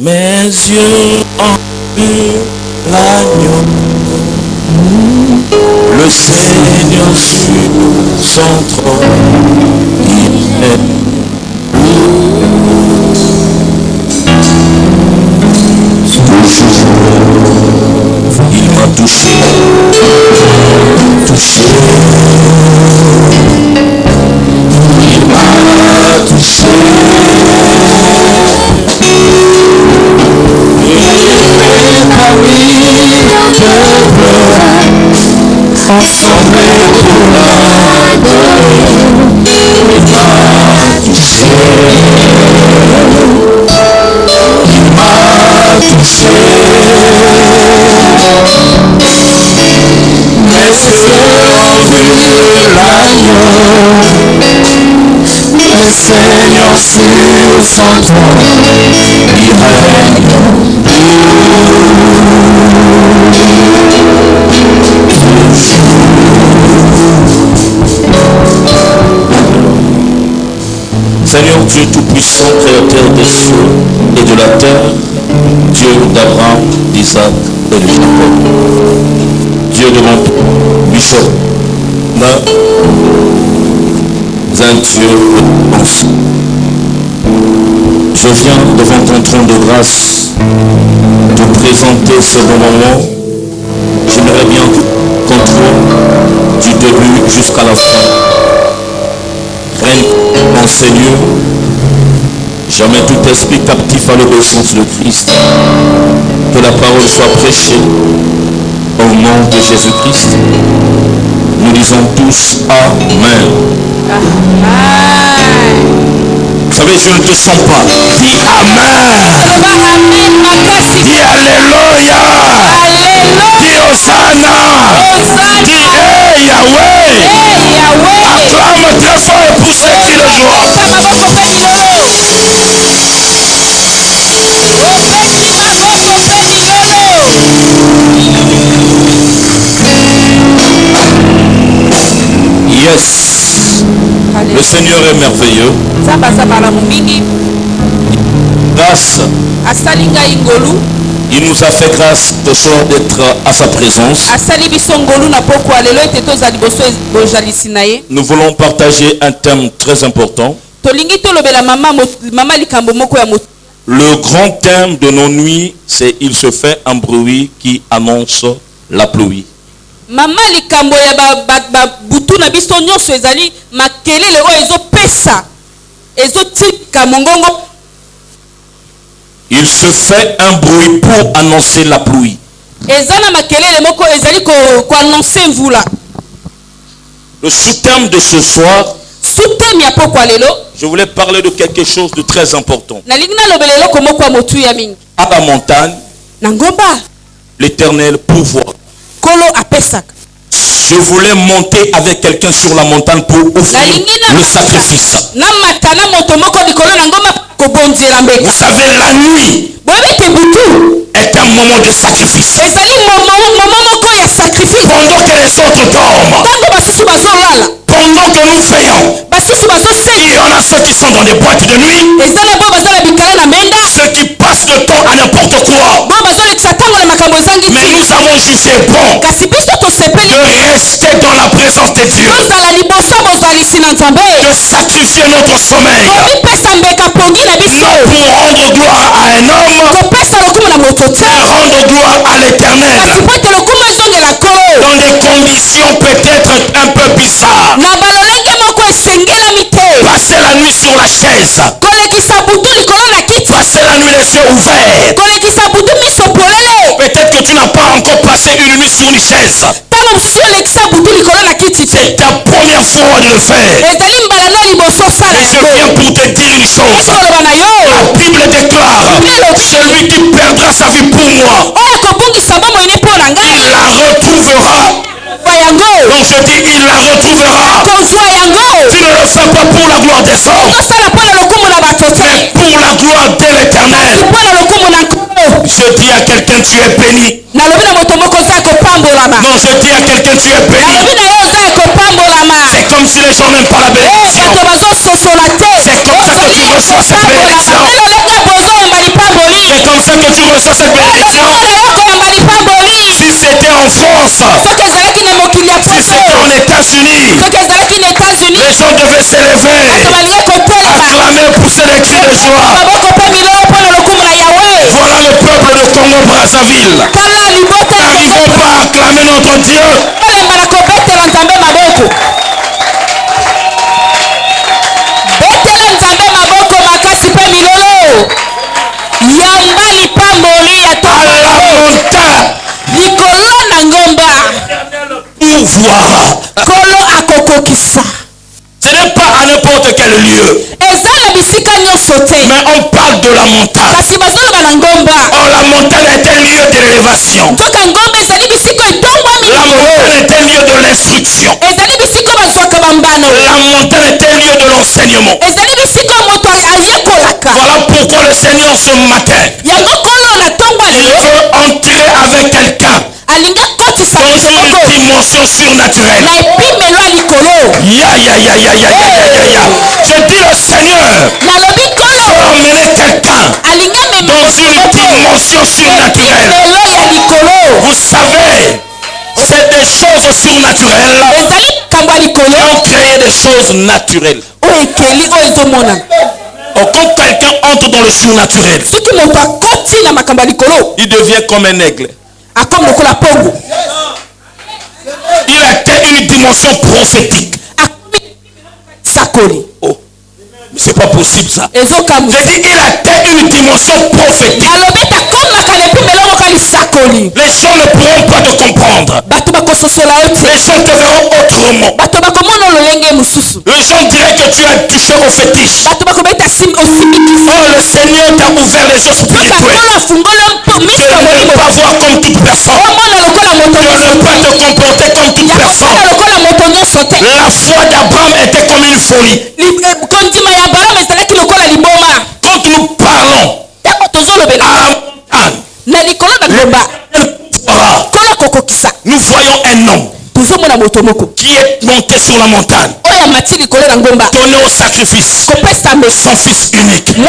Mes yeux ont vu l'agneau, le Seigneur sur son trône, il est il m'a touché, touché, il m'a touché. Le Seigneur sur son trône, il règne. Seigneur Dieu Tout-Puissant, Créateur des cieux et de la terre, Dieu d'Abraham, d'Isaac et de Jacob, Dieu de mon Bishop, un Dieu de pense. Je viens devant ton trône de grâce te présenter ce bon moment. J'aimerais bien que contrôle du début jusqu'à la fin. Règne en Seigneur, jamais tout esprit captif à l'obéissance de Christ. Que la parole soit prêchée au nom de Jésus-Christ. Nous disons tous Amen. Vous savez, je ne te sens pas. Dis Amen. Dis Alléluia. Dis Hosanna. Dis Hey Yahweh. Acclame très fort et pousse les cris de joie. Yes. Le Seigneur est merveilleux. Grâce. Il nous a fait grâce ce soir d'être à sa présence. Nous voulons partager un thème très important. Le grand thème de nos nuits, c'est il se fait un bruit qui annonce la pluie. Mama likambo ya butu na biso nyonso ezali makelele o ezopesa ezotika mongongo. Il se fait un bruit pour annoncer la pluie. Ezana makelele moko ezali ko annoncer mvula. Le sous-thème de ce soir, sous-thème ya pokwa lelo, je voulais parler de quelque chose de très important. Nalingi na lobelelo ko moko motu ya mingi. À la montagne, na ngomba, l'Éternel pourvoit. Je voulais monter avec quelqu'un sur la montagne pour offrir le sacrifice. Vous savez, la nuit est un moment de sacrifice. Pendant que les autres dorment, pendant que nous veillons, il y en a ceux qui sont dans des boîtes de nuit, ceux qui passent le temps à n'importe quoi. Mais nous avons jugé bon de rester dans la présence de Dieu, de sacrifier notre sommeil, non pour rendre gloire à un homme, mais rendre gloire à l'Éternel, dans des conditions peut-être un peu bizarres. Passer la nuit sur la chaise, passer la nuit les yeux ouverts. Peut-être que tu n'as pas encore passé une nuit sur une chaise. C'est ta première fois de le faire. Mais je viens pour te dire une chose. La Bible déclare, celui qui perdra sa vie pour moi, il la retrouvera. Donc je dis, il la retrouvera. Tu ne le fais pas pour la gloire des hommes, mais pour la gloire de l'Éternel. Je dis à quelqu'un, tu es béni. Non, je dis à quelqu'un, tu es béni. C'est comme si les gens n'aiment pas la bénédiction. C'est comme ça que tu reçois cette bénédiction. C'est comme reçois cette bénédiction, si c'était en France, si c'était en États-Unis, les gens devaient s'élever, acclamer, pousser des cris de joie. Voilà le peuple de Congo-Brazzaville. N'arrivons pas à acclamer notre Dieu. Pouvoir. Ce n'est pas à n'importe quel lieu. Mais on parle de la montagne. Or la montagne est un lieu d'élévation. La montagne est un lieu de l'instruction. La montagne est un lieu de l'enseignement. Voilà pourquoi le Seigneur ce matin, il veut entrer avec quelqu'un dans une dimension surnaturelle. Je dis le Seigneur veut emmener quelqu'un dans une dimension surnaturelle. Vous savez, c'est des choses surnaturelles qui ont créé des choses naturelles. Or, quand quelqu'un entre dans le surnaturel, il devient comme un aigle. Il atteint une dimension prophétique. Oh, mais c'est pas possible ça. J'ai dit, il atteint une dimension prophétique. Les gens ne pourront pas te comprendre. Les gens te verront autrement. Les gens diraient que tu as touché au fétiche. Oh, le Seigneur t'a ouvert les yeux spirituels. De ne pas voir comme toute personne. De ne pas te comporter comme toute personne. La foi d'Abraham était comme une folie. Quand nous parlons nous voyons un homme qui est monté sur la montagne, donné au sacrifice, son fils unique. Nous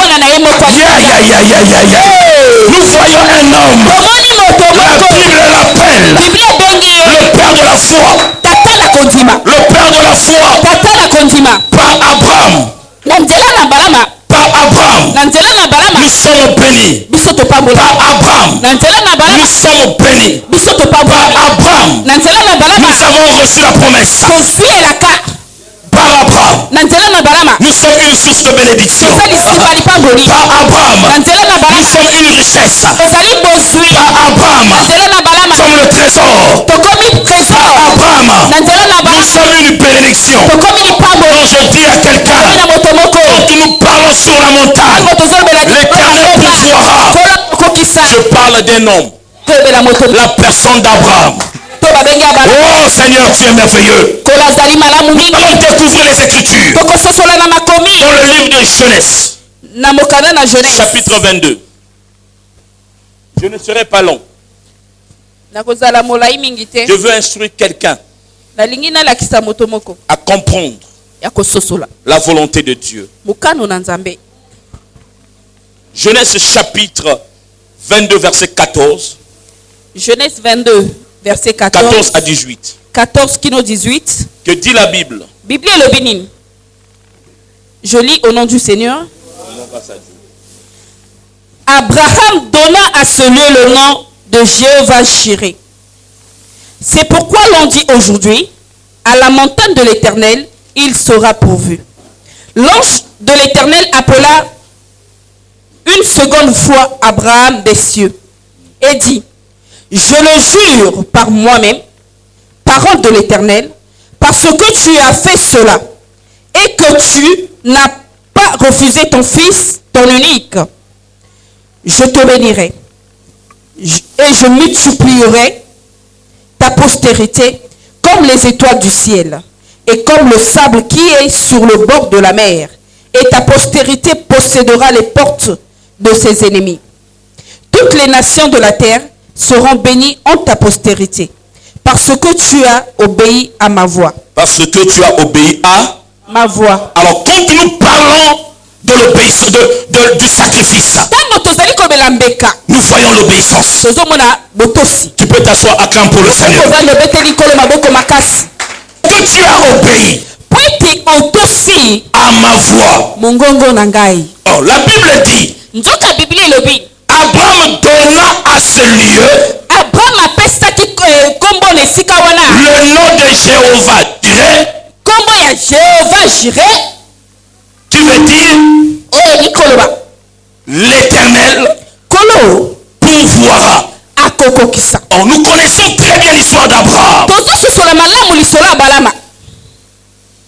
voyons un homme, la Bible l'appelle le père de la foi. Le père de la foi par Abraham. Par Abraham, nous sommes bénis. Par Abraham, nous sommes bénis. Par Abraham, nous avons reçu la promesse. Par Abraham, nous sommes une source de bénédiction. Par Abraham, nous sommes une richesse. Par Abraham, nous sommes le trésor. Par Abraham, nous sommes une bénédiction. Donc je dis à quelqu'un, quand nous parlons sur la montagne, l'Éternel pourvoira. Je parle d'un homme, la personne d'Abraham. Oh Seigneur, tu es merveilleux. Nous allons découvrir les Écritures dans le livre de Genèse, chapitre 22. Je ne serai pas long. Je veux instruire quelqu'un à comprendre la volonté de Dieu. Genèse chapitre 22 verset 14. Genèse 22 verset 14 à 18. 14 kino 18. Que dit la Bible? Bible le bénin. Je lis au nom du Seigneur. Abraham donna à ce lieu le nom de Jéhovah Jireh. C'est pourquoi l'on dit aujourd'hui, à la montagne de l'Éternel, il sera pourvu. L'ange de l'Éternel appela une seconde fois Abraham des cieux et dit, je le jure par moi-même, parole de l'Éternel, parce que tu as fait cela et que tu n'as pas refusé ton fils, ton unique, je te bénirai et je multiplierai ta postérité comme les étoiles du ciel et comme le sable qui est sur le bord de la mer, et ta postérité possédera les portes de ses ennemis. Toutes les nations de la terre seront bénies en ta postérité, parce que tu as obéi à ma voix. Parce que tu as obéi à ma voix. Alors quand nous parlons de l'obéissance, du sacrifice, nous voyons l'obéissance. Tu peux t'asseoir à camp pour le Seigneur. Que tu as obéi à ma voix. Oh, la Bible dit, Abraham donna à ce lieu le nom de Jéhovah Jireh, qui veut dire l'Éternel pourvoira. Oh, nous connaissons très bien l'histoire d'Abraham.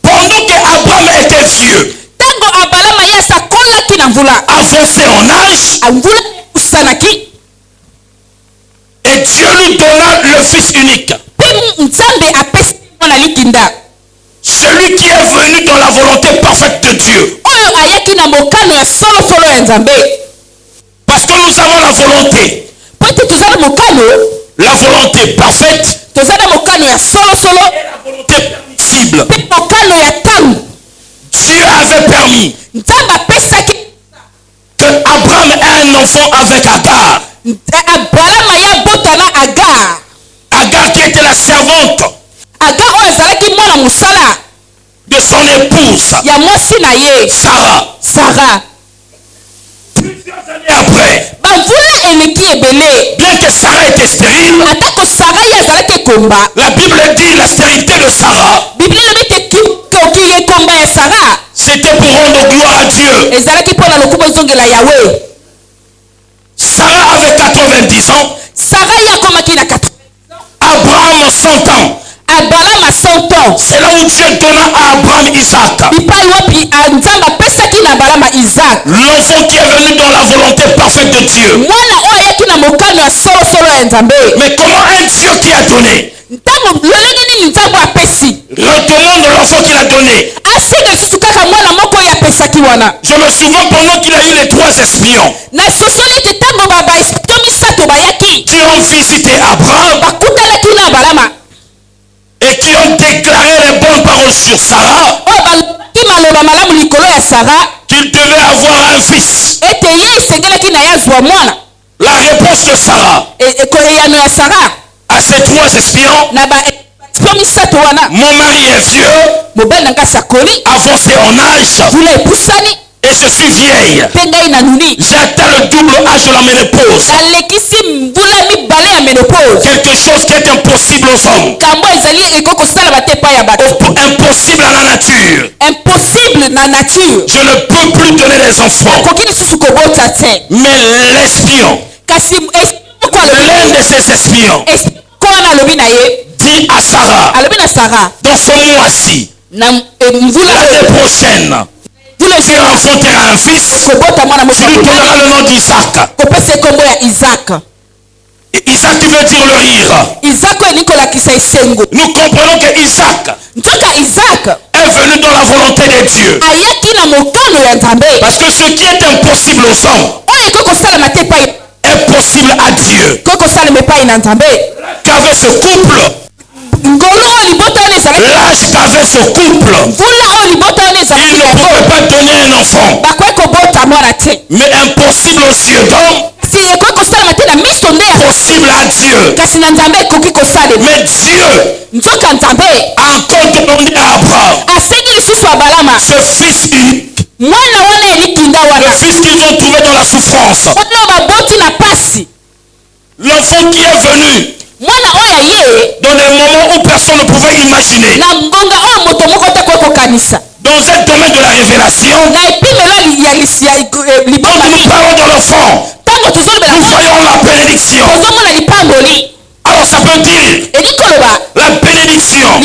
Pendant qu'Abraham était vieux, avancé en âge, et Dieu lui donna le fils unique. Celui qui est venu dans la volonté parfaite de Dieu. Parce que nous avons la volonté. La volonté parfaite et la volonté permissible. Dieu avait permis que Abraham ait un enfant avec Agar. Agar qui était la servante de son épouse Sarah. Plusieurs années après, bien que Sarah était stérile, la Bible dit la stérilité de Sarah, c'était pour rendre gloire à Dieu. Sarah avait 90 ans, Abraham 100 ans. C'est là où Dieu donna à Abraham Isaac. L'enfant qui est venu dans la volonté parfaite de Dieu. Mais comment un Dieu qui a donné? La demande de l'enfant qu'il a donné. Je me souviens pendant qu'il a eu les 3 espions qui ont visité Abraham et qui ont déclaré les bonnes paroles sur Sarah, qu'il devait avoir un fils. La réponse de Sarah à ces 3 espions: mon mari est vieux, avancé en âge, et je suis vieille. J'ai atteint le double âge de la ménopause. Quelque chose qui est impossible aux hommes. Impossible à la nature. Je ne peux plus donner des enfants. Mais l'espion, l'un de ces espions, dit à Sarah, dans ce mois-ci, l'année prochaine, tu enfanteras un fils, tu lui donneras le nom d'Isaac. Isaac veut dire le rire. Nous comprenons que Isaac est venu dans la volonté de Dieu. Parce que ce qui est impossible aux hommes est possible à Dieu. Qu'avait ce couple? L'âge qu'avait ce couple, il ne pouvait pas donner un enfant. Mais impossible aux yeux d'homme, possible à Dieu. Mais Dieu a encore demandé à Abraham ce fils unique. Le fils qu'ils ont trouvé dans la souffrance. L'enfant qui est venu dans des moments où personne ne pouvait imaginer. Dans un domaine de la révélation, quand nous parlons de l'enfant, nous voyons la bénédiction. Alors ça veut dire la bénédiction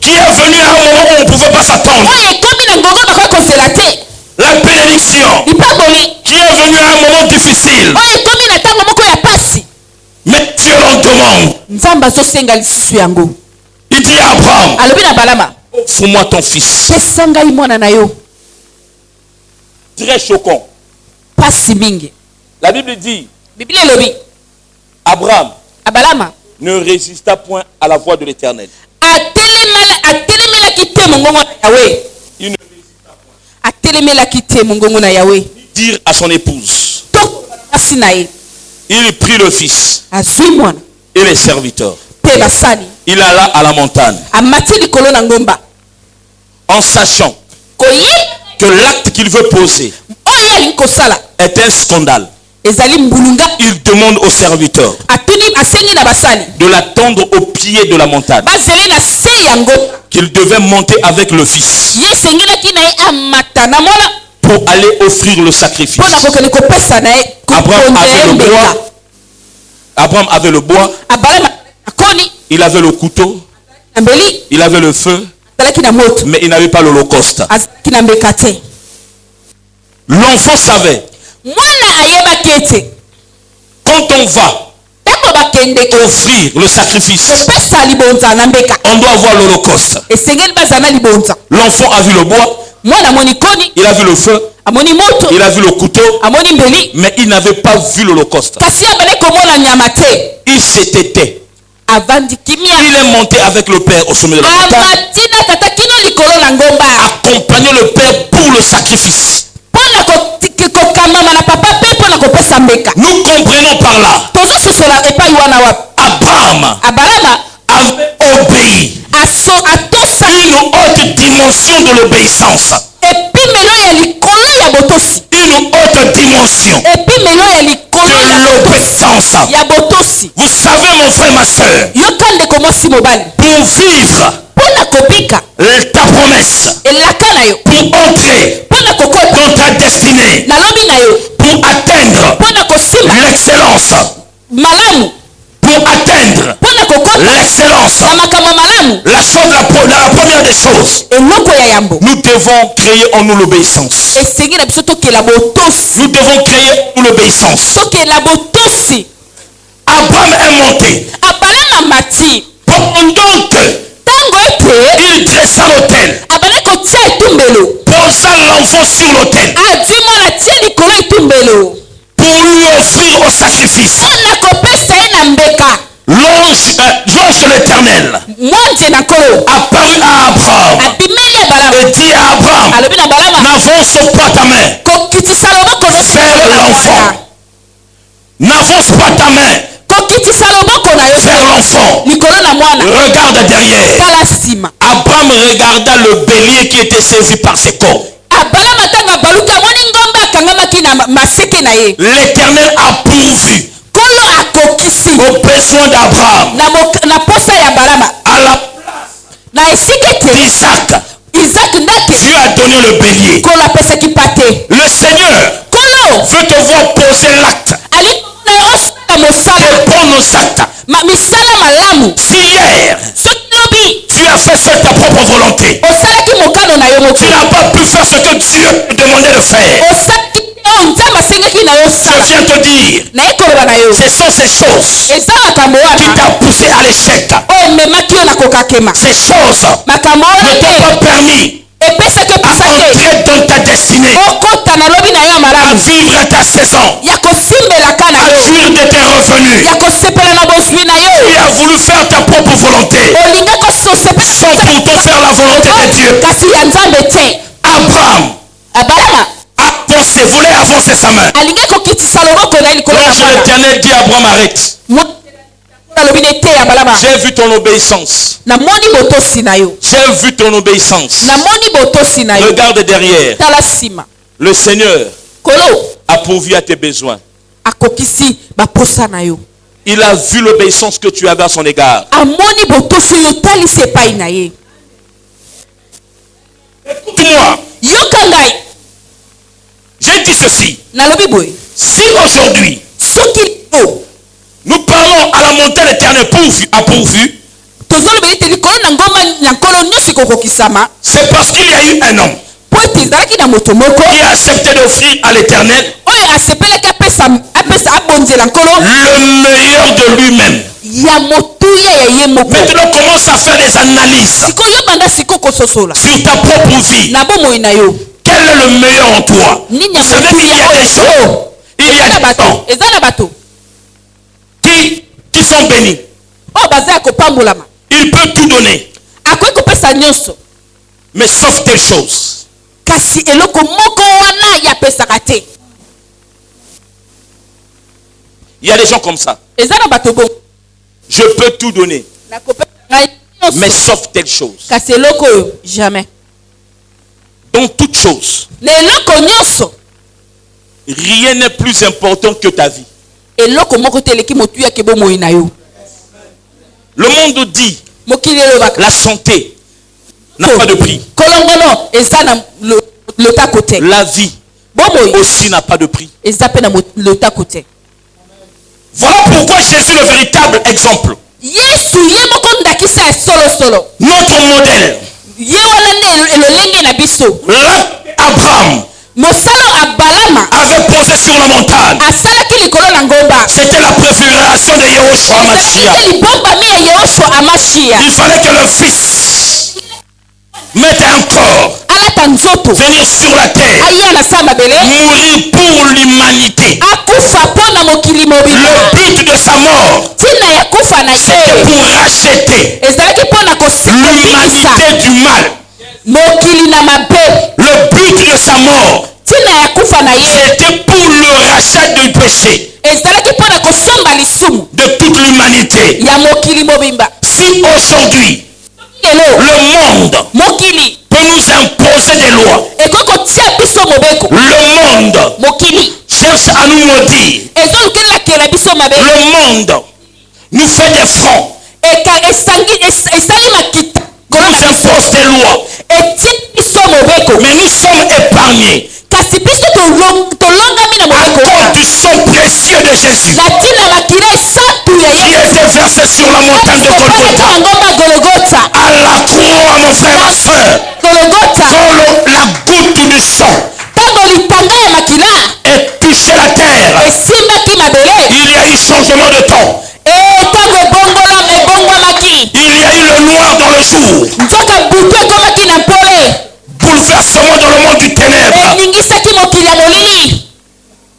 qui est venue à un moment où on ne pouvait pas s'attendre. La bénédiction qui est venue à un moment difficile. Mais Dieu leur demande. Il dit à Abraham, offre-moi ton fils. Très choquant. La Bible dit, Abraham ne résista point à la voix de l'Éternel. Il ne résista point. dire à son épouse. Il prit le fils et les serviteurs. Il alla à la montagne en sachant que l'acte qu'il veut poser est un scandale. Il demande aux serviteurs de l'attendre au pied de la montagne, qu'il devait monter avec le fils pour aller offrir le sacrifice. Abraham avait le bois, il avait le couteau, il avait le feu, mais il n'avait pas l'holocauste. L'enfant savait, quand on va offrir le sacrifice, on doit avoir l'holocauste. L'enfant a vu le bois, il a vu le feu, il a vu le couteau, mais il n'avait pas vu l'holocauste. Il s'était tait. Il est monté avec le père au sommet de la montagne, accompagner le père pour le sacrifice. Nous comprenons par là, Abraham avait obéi une autre dimension de l'obéissance. Une autre dimension de l'obéissance. Vous savez, mon frère, ma soeur, pour vivre ta promesse, pour entrer dans ta destinée, pour atteindre l'excellence, pour atteindre l'excellence, la première des choses, nous devons créer en nous l'obéissance. Nous devons créer en nous l'obéissance. Abraham est monté pendant que il dressa l'autel, posa l'enfant sur l'autel pour lui offrir au sacrifice. L'ange de l'Éternel apparut à Abraham et dit à Abraham, n'avance pas ta main vers l'enfant. N'avance pas ta main vers l'enfant. Regarde derrière. Abraham regarda le bélier qui était saisi par ses cornes. L'Éternel a pourvu aux besoins d'Abraham à la place d'Isaac. Dieu a donné le bélier. Le Seigneur veut te voir poser l'acte et prendre nos actes. Si hier tu as fait seul ta propre volonté, tu n'as pas pu faire ce que Dieu te demandait de faire, je viens te dire, ce sont ces choses qui t'ont poussé à l'échec. Ces choses ne t'ont pas permis à entrer dans ta destinée, à vivre ta saison, à jouir de tes revenus. Tu as voulu faire ta propre volonté sans pourtant faire la volonté de Dieu. Abraham voulait avancer sa main. L'ange de l'Éternel dit à Abraham, arrête. J'ai vu ton obéissance. J'ai vu ton obéissance. Regarde derrière. Le Seigneur a pourvu à tes besoins. Il a vu l'obéissance que tu avais à son égard. Écoute-moi. J'ai dit ceci. Si aujourd'hui nous parlons à la montagne éternelle a pourvu, c'est parce qu'il y a eu un homme qui a accepté d'offrir à l'Éternel le meilleur de lui-même. Maintenant, commence à faire des analyses sur ta propre vie. Quel est le meilleur en toi? Vous savez qu'il y a des gens, il y a des gens qui sont bénis. Il peut tout donner, mais sauf telle chose. kasi eloko moko wana ya pesaka te. Il y a des gens comme ça. Ezana bato bon. Je peux tout donner, Na kopesa ngai nyonso. mais sauf telle chose. Kasi eloko oyo jamais. Dans toute chose, Na eloko nyonso. rien n'est plus important que ta vie. Eloko moko te eleki motuya ke bomoi na yo. Le monde dit Mokili elobaka. la santé n'a pas de prix. Kolongono eza na le ta côté. La vie Bomoi aussi n'a pas de prix. eza pe na le ta côté. Voilà pourquoi Jésus est le véritable exemple. Yesu ye moko ndakisa ya solo solo. Notre modèle. Ye wana ne elolenge na biso. Abraham Mosalo Abalama avait posé sur la montagne. asalaki likolo na ngomba. C'était la préfiguration de Yahushua Hamashiach. Libombami ya Yahushua Hamashiach. Il fallait que le Fils mette un corps, Alata nzoto venir sur la terre, aya na samba bele mourir pour l'humanité. akufa pona mokili mobimba. Le but de sa mort, Tina ya kufa na c'est ye pour racheter ezalaki pona kosikisa l'humanité du mal. mokili na mabe. Le but de sa mort, Tina ya kufa na ye c'était pour le rachat du péché ezalaki pona kosomba lisumu de toute l'humanité. ya mokili mobimba. Si aujourd'hui, Lelo le monde mokili peut nous imposer des lois, ekoki kotia biso mobeko. le monde Mokili cherche à nous maudire, ezolukelakela biso mabe. le monde nous fait des fronts, esali makita nous impose des lois, eti biso mobeko. mais nous sommes épargnés Kasi biso tolongami na à mobeko cause du sang précieux de Jésus na ntina makila esantu ya qui Yesu était versé sur la montagne de ekobaki Golgotha. na ngomba Golgotha. À la croix, mon frère, ma soeur, Golgotha quand la goutte du sang ntango litanga ya makila est touché la terre, esimbaki mabele il y a eu changement de temps. ntango ebongwamaki Il y a eu le noir dans le jour, nzoka butu ekomaki na mpole bouleversement dans le monde du ténèbre. eningisaki mokili ya molili.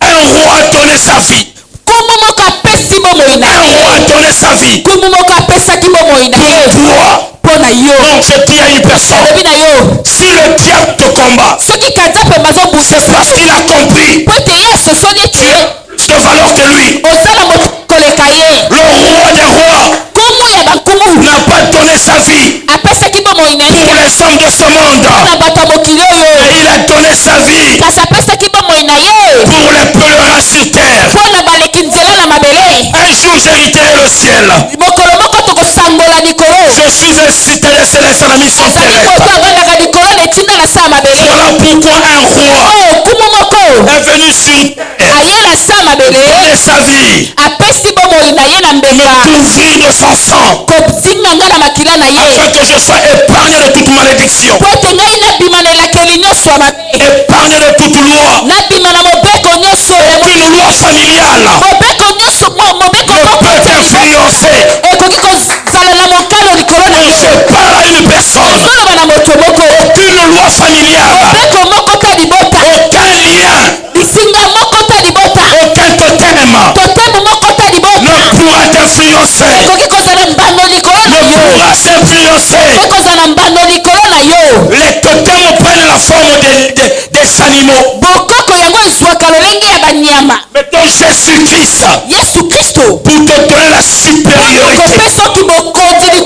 Un roi a donné sa vie. Nkumu moko apesi bomoi na Un ye. roi a donné sa vie. Nkumu moko apesaki bomoi na ye Toi, mpo na yo. donc je dis à une personne, Alobi na yo si le diable te combat, soki kanzambe mazobundisa c'est parce qu'il a compris po ete ye asosoli tu te as plus de valeur que lui. oza na moto koleka ye. Le roi des rois Nkumu ya bankumu n'a pas donné sa vie apesaki bomoi na pour ye les hommes de ce monde, na bato ya mokili oyo, mais il a donné sa vie kasi apesaki bomoi na ye pour les pèlerins sur terre. mpo na baleki nzela na mabele. Un jour j'hériterai le ciel. mokolo moko tokosangola likolo. Je suis un citoyen céleste à la mission azali moto terrestre. avandaka likolo na etinda na se ya mabele. Voilà pourquoi un roi oyo nkumu moko est venu sur terre, aye na se ya mabele donner sa vie, apesi bomoi na ye na mbenga couvrir de son sang, kozinga ngai na makila na ye afin que je sois épargné de toute malédiction, po ete ngai nabima na elakeli nyonso ya mabe, épargné de toute loi. nabima na mobeko nyonso ya Aucune loi familiale mobeko nyonso mobeko ne moko peut influencer ekoki kozalela mokalo likolo na quand ye. je parle à une personne. ezoloba na moto moko Aucune loi familiale, mobeko moko ta libota aucun lien, lisinga moko ta libota aucun totem totemo moko ta libota ne pourra t'influencer, ekoki kozala mbano likolo na ne yo, pourra s'influencer. ekoki kozala mbano likolo na yo. Les totems prennent la forme des animaux. bokoko yango ezwaka lolenge ya banyama. Mais donc Jésus-Christ, yesu kristo pour te donner la supériorité kopesa oki bokonzi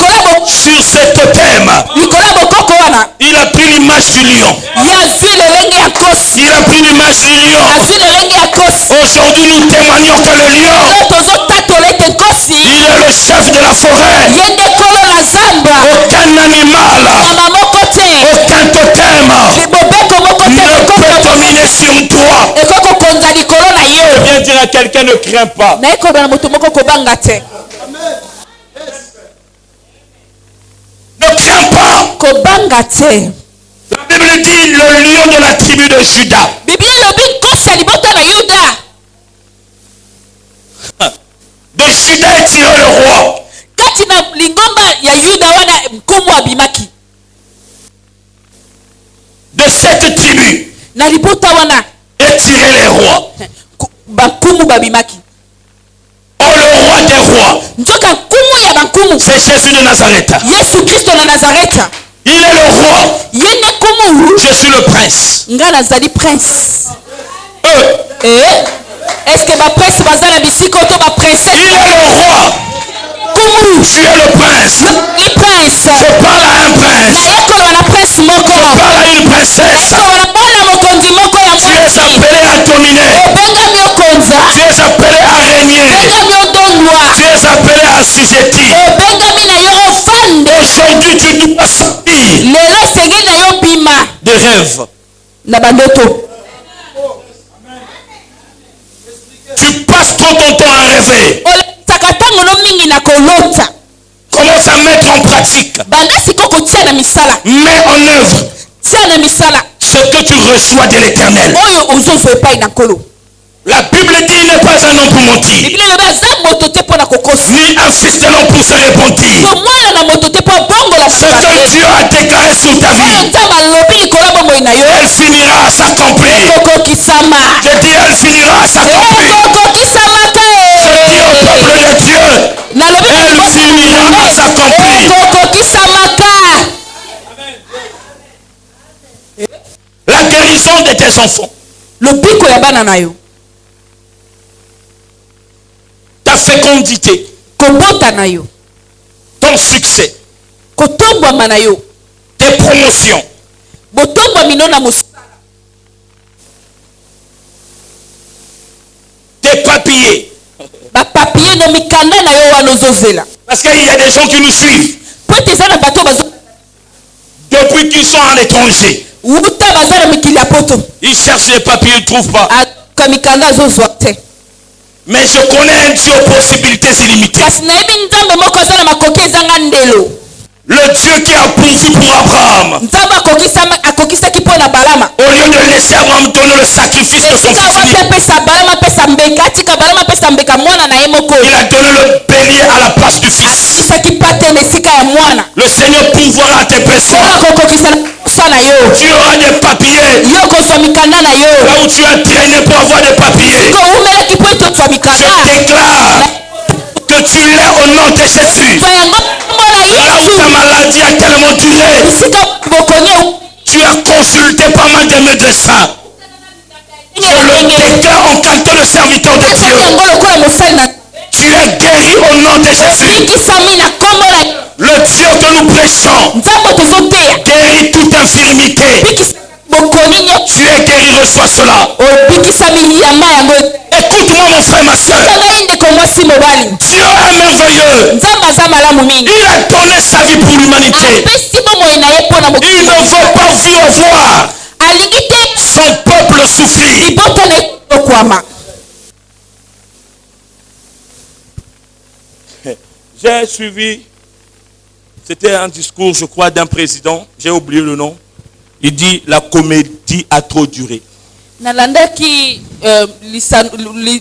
sur ce totem, likolo ya bokoko wana il a pris l'image du lion. yazwi lolenge ya nkosi, Il a pris l'image du lion. azwi lolenge ya nkosi. Aujourd'hui, nous témoignons que le lion, lelo tozotatola ete nkosi il est le chef de la forêt. ye nde nkolo na zamba. Aucun animal, nyama moko te, aucun totem mobeko moko te ne peut dominer sur toi. ekoki kokonza likolo na yo. Viens dire à quelqu'un, ne crains pas. naye koloba na moto moko kobanga te, Ne crains pas. kobanga te. La Bible dit le lion de la tribu de Juda. biblia elobi nkosi ya libota na yuda. De Juda est tiré le roi. kati na lingomba ya yuda wana nkumu abimaki. De cette tribu na libota wana est tiré les rois. bankumu babimaki. Oh, le roi des rois, nzoka nkumu ya bankumu c'est Jésus de Nazareth. yesu kristo na nazareta. Il est le roi. Yende komulu. Je suis le prince. Ngana zali prince. Est-ce que ma prince baza na bisiko to ba princesse? Il est le roi. Komulu. Tu es le prince. Ni prince. Je parle à un prince. Na yeko na prince moko. Je parle à une princesse. Na mwana mokonzi moko ya Tu es appelé à dominer. Obengami okonza. Tu es appelé à régner. Obengami odondwa. Tu es appelé à assujettir. Obengami na yo ofande. Aujourd'hui, tu dois sortir Lelo sengi na yo bima. des rêves. Na bandoto. Tu passes trop ton temps à rêver. Olakatanga no mingi na kolota. Commence à mettre en pratique. Banda siko kotia na misala. Mets en œuvre Tia na misala. ce que tu reçois de l'éternel. Oyo ozozo epai na nkolo. La Bible dit il n'est pas un homme pour mentir, Biblia loba za moto te mpona kokosa. ni un fils de l'homme pour se repentir. So mwana na moto te mpo abongola Ce que Dieu a déclaré sur ta vie, nzambe alobi likolo ya bomoi na yo elle finira à s'accomplir. okokisama. Je dis elle finira à s'accomplir. Okokisama te. Je dis au peuple de Dieu, Nalobi elle finira à s'accomplir. okokisama ta. La guérison de tes enfants, lobiko ya bana na yo, ta fécondité, kobota na yo, ton succès, kotombwama na yo, tes promotions, botombwami no na mosala, tes papiers. bapapie no mikanda na yo wana ozozela. Parce qu'il y a des gens qui nous suivent po ete eza na bato bazo depuis qu'ils sont à l'étranger. wuta baza na mikili ya poto. Ils cherchent les papiers, ils ne trouvent pas. aka mikanda azozwa te. Mais je connais un Dieu aux possibilités illimitées. kasi nayebi nzambe moko aza na makoki ezanga ndelo. Le Dieu qui a pourvu pour Abraham. nzambe akokisaki mpo na balama. Au lieu de laisser Abraham donner le sacrifice de son fils unique, apesa balama apesa mbeka atika balama apesa mbeka mwana na ye moko. il a donné le bélier à la place du fils. akokisaki pate na esika ya mwana. Le Seigneur pourvoira à tes besoins. akokokisa na kufa na yo. Tu auras des papiers. yo kozwa mikanda na yo. Là où tu as traîné pour avoir des papiers, ko umelaki mpo ete ozwa je mikanda. déclare que tu l'es au nom de Jésus. zwa yango kombo na Là où yesu. ta maladie a tellement duré, esika bokonyi tu as consulté pas mal de médecins. Je le déclare en tant que le serviteur de asali Dieu. yango lokola mosali na Tu es guéri au nom de Jésus. bikisami na kombo na Le Dieu que nous prêchons nzambe tozoteya. guérit toute infirmité. bikisa bokonyi nyonso. Tu es guéri, reçois cela. obikisami yamba yango. Écoute-moi mon frère, ma soeur. ngai ndeko mwasi mobali. Dieu est merveilleux. nzambe aza malamu mingi. Il a donné sa vie pour l'humanité. apesi bomoi na ye mpo na Il mokili. ne veut pas voir alingi te son peuple souffrir. libota na ye kokwama. J'ai suivi, c'était un discours, je crois, d'un président, j'ai oublié le nom. Il dit, la comédie a trop duré. nalandaki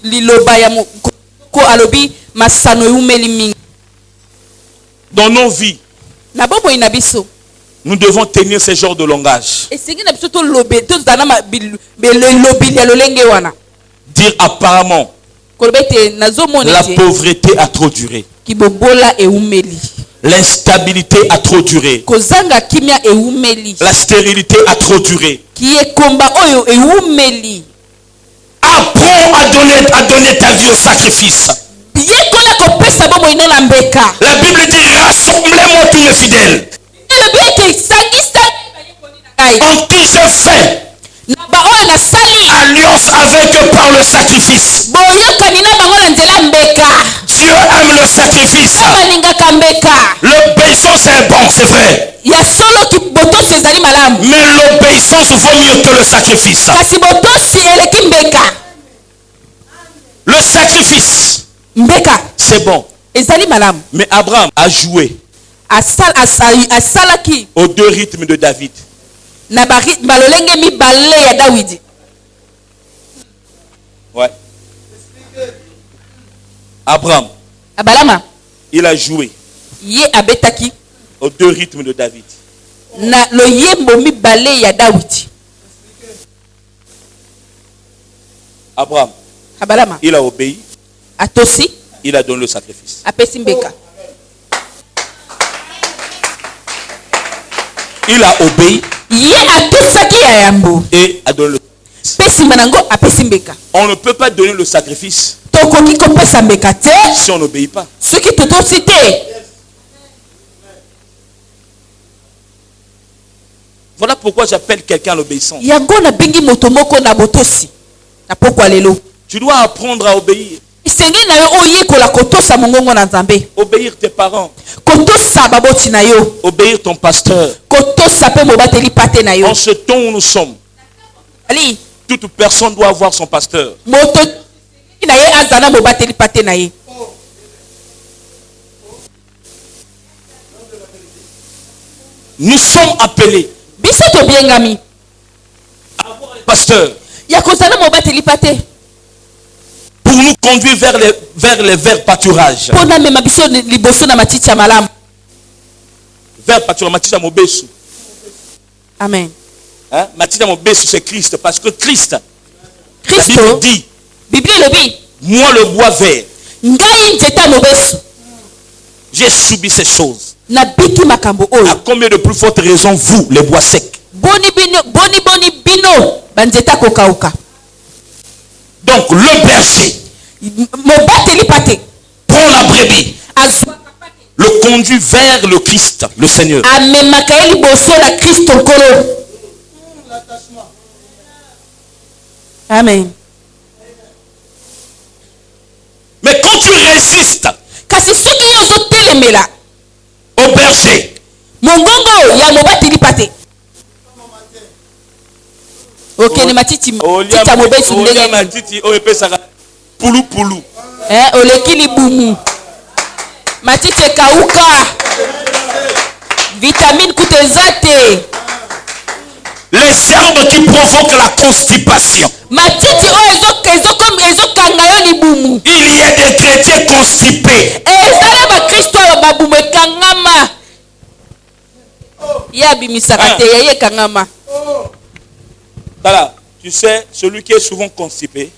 liloba ya ko alobi masano eumeli mingi. Dans nos vies, na bomoi na biso nous devons tenir ce genre de langage. esengi na biso tozala na belobi ya lolenge wana. Dire apparemment, koloba ete nazomona la ete pauvreté a trop duré. kibobola eumeli. L'instabilité a trop duré. kozanga kimia eumeli. La stérilité a trop duré. kiekomba oyo eumeli. Apprends à donner ta vie au sacrifice. yekola kopesa bomoi no na mbeka. La Bible dit, rassemblez-moi tous mes fidèles. elobi ete sangisa En qui j'ai fait na baoyo nasali alliance avec eux par le sacrifice. boyokani na bango na nzela ya mbeka. Dieu aime le sacrifice. balingaka mbeka. L'obéissance est bon, c'est vrai. ya solo botosi ezali malamu. Mais l'obéissance vaut mieux que le sacrifice. kasi botosi eleki mbeka. Le sacrifice, mbeka c'est bon. ezali malamu. Mais Abraham a joué asalaki aux deux rythmes de David. na balolenge mibale ya dawidi. Ouais. Abraham, abalama il a joué ye abetaki aux deux rythmes de David. na loyembo mibale ya dawidi. Abraham, abalama il a obéi, atosi il a donné le sacrifice. apesi mbeka. Il a obéi et a donné le sacrifice. On ne peut pas donner le sacrifice si on n'obéit pas. Voilà pourquoi j'appelle quelqu'un à l'obéissance. Tu dois apprendre à obéir. Obéir tes parents. Obéir ton pasteur. En ce temps où nous sommes, toute personne doit avoir son pasteur. Nous sommes appelés à avoir les pasteurs pour nous conduire vers les verts pâturages. Vers pâturage, Amen. hein? C'est Christ, parce que Christ, la Bible dit, moi le bois vert, j'ai subi ces choses. À combien de plus fortes raisons vous, les bois secs? Donc le berger prend la brebis, le conduit vers le Christ, le Seigneur. Amen. Mais quand tu résistes au berger, vitamine kutezate. Les herbes qui provoquent la constipation. Il y a des chrétiens constipés. Voilà, tu sais, celui qui est souvent constipé,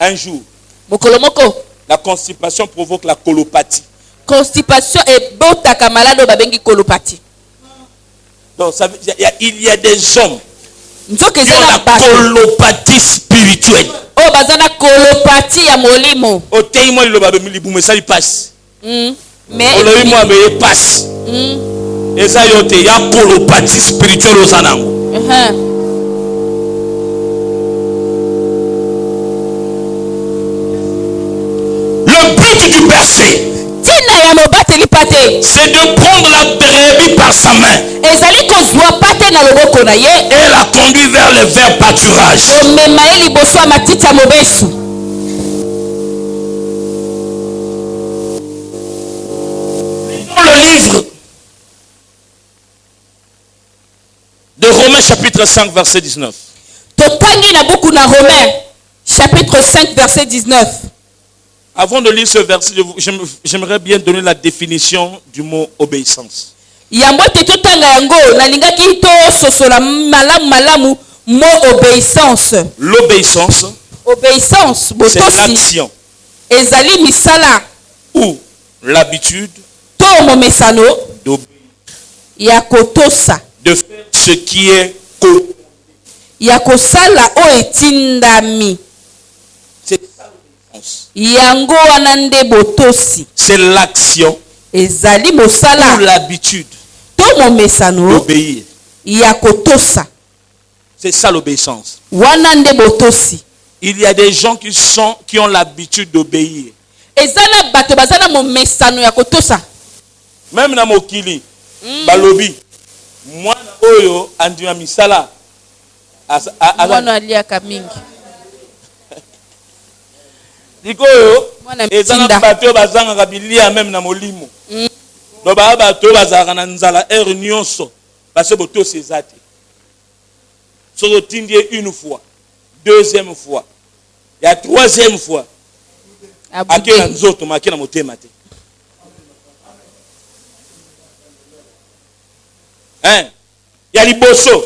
un jour, la constipation provoque la colopathie. Constipation et botaka malade babengi colopathie. Donc il y a des hommes qui ont la colopathie spirituelle. Oh, bazana colopathie ya molimo. O teimo le babemi libume ça il passe. Mais le moi be passe. Et ça yote ya colopathie spirituelle aux anango. Le but du berger, c'est de prendre la brebis par sa main et la conduire vers le vert pâturage. Dans le livre de Romains chapitre 5 verset 19. Chapitre 5 verset 19. Avant de lire ce verset, j'aimerais bien donner la définition du mot obéissance. L'obéissance, c'est l'action ou l'habitude de faire ce qui est commandé. C'est l'action ou l'habitude d'obéir. C'est ça l'obéissance. Il y a des gens qui ont l'habitude d'obéir. Même dans Mokili, Balobi, moi oyo andima misala. Dikoyo ezana bato bazanga bilia même na molimo. No ba bato bazaka na nzala nyonso parce que boto sezate. So tindie une fois, deuxième fois, il y a troisième fois. Akina nzoto makina motema te. Hein? Ya liboso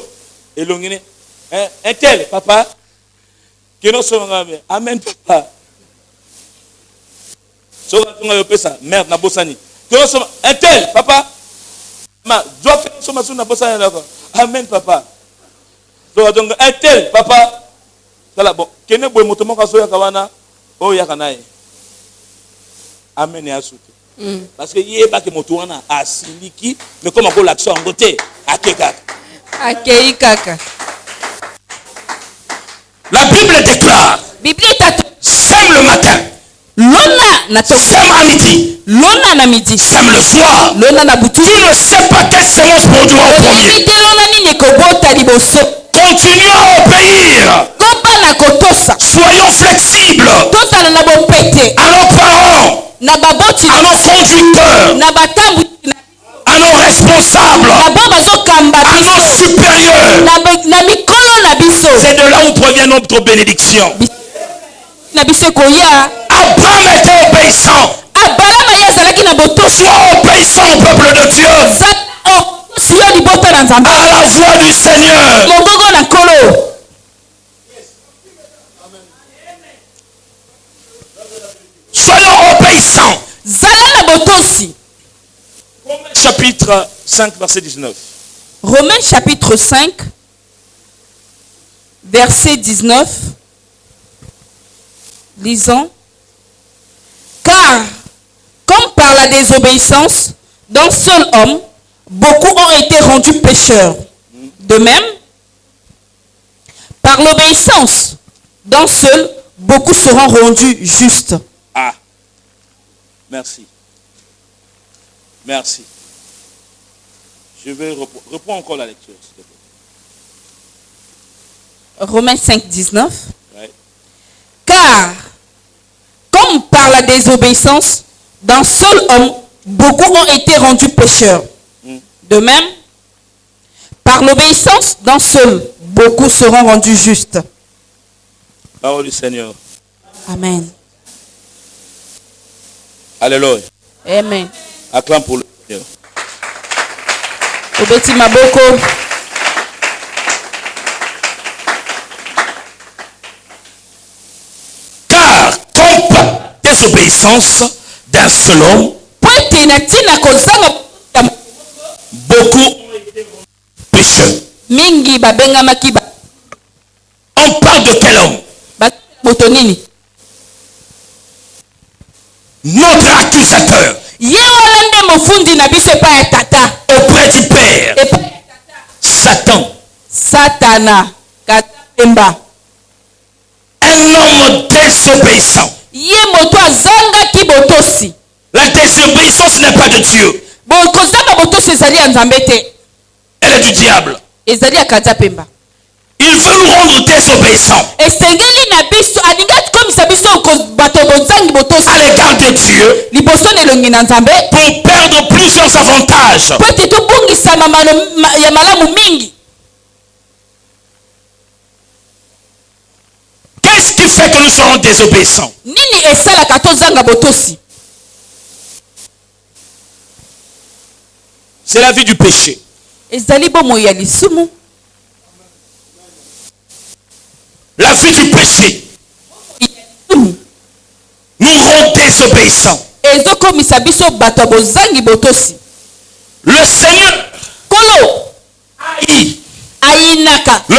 elongine. Hein? Un tel papa qui non sont amen papa. So va tunga yopesa merde na bosani. Un tel papa Amen, papa. Donc, un tel, papa. Bon, amen et asouté. Parce que il y a que motoana a siliki, mais comme on l'action en côté, à kekaka. La Bible déclare. Sème le matin. Sème à midi. Sème le soir. Tu ne sais pas quelle semence produira en premier. Continuons à obéir. Soyons flexibles. À nos parents. À nos conducteurs. À nos responsables. À nos supérieurs. C'est de là où provient notre bénédiction. Abraham était obéissant. Sois obéissant au peuple de Dieu. À la voix du Seigneur. Soyons obéissants. Chapitre 5, verset 19. Romains chapitre 5, verset 19. Lisons. Car, comme par la désobéissance d'un seul homme, beaucoup ont été rendus pécheurs. De même, par l'obéissance d'un seul, beaucoup seront rendus justes. Ah, merci. Merci. Je vais reprendre encore la lecture, s'il te plaît. Romains 5, 19. Ouais. Car, comme par la désobéissance d'un seul homme, beaucoup ont été rendus pécheurs. De même, par l'obéissance d'un seul, beaucoup seront rendus justes. Parole du Seigneur. Amen. Alléluia. Amen. Acclame pour le Seigneur. Obeti maboko. Car, comme par désobéissance d'un seul homme, beaucoup ont été pécheurs. Mingi babenga makiba. On parle de quel homme? Botonini. Notre accusateur. Auprès du Père. Satan. Satana. Katemba. Un homme désobéissant. La désobéissance n'est pas de Dieu. Elle est du diable. Il veut nous rendre désobéissants à l'égard de Dieu pour perdre plusieurs avantages. Qu'est-ce qui fait que nous serons désobéissants? C'est la vie du péché. La vie du péché nous rend désobéissants. Le Seigneur haït le péché,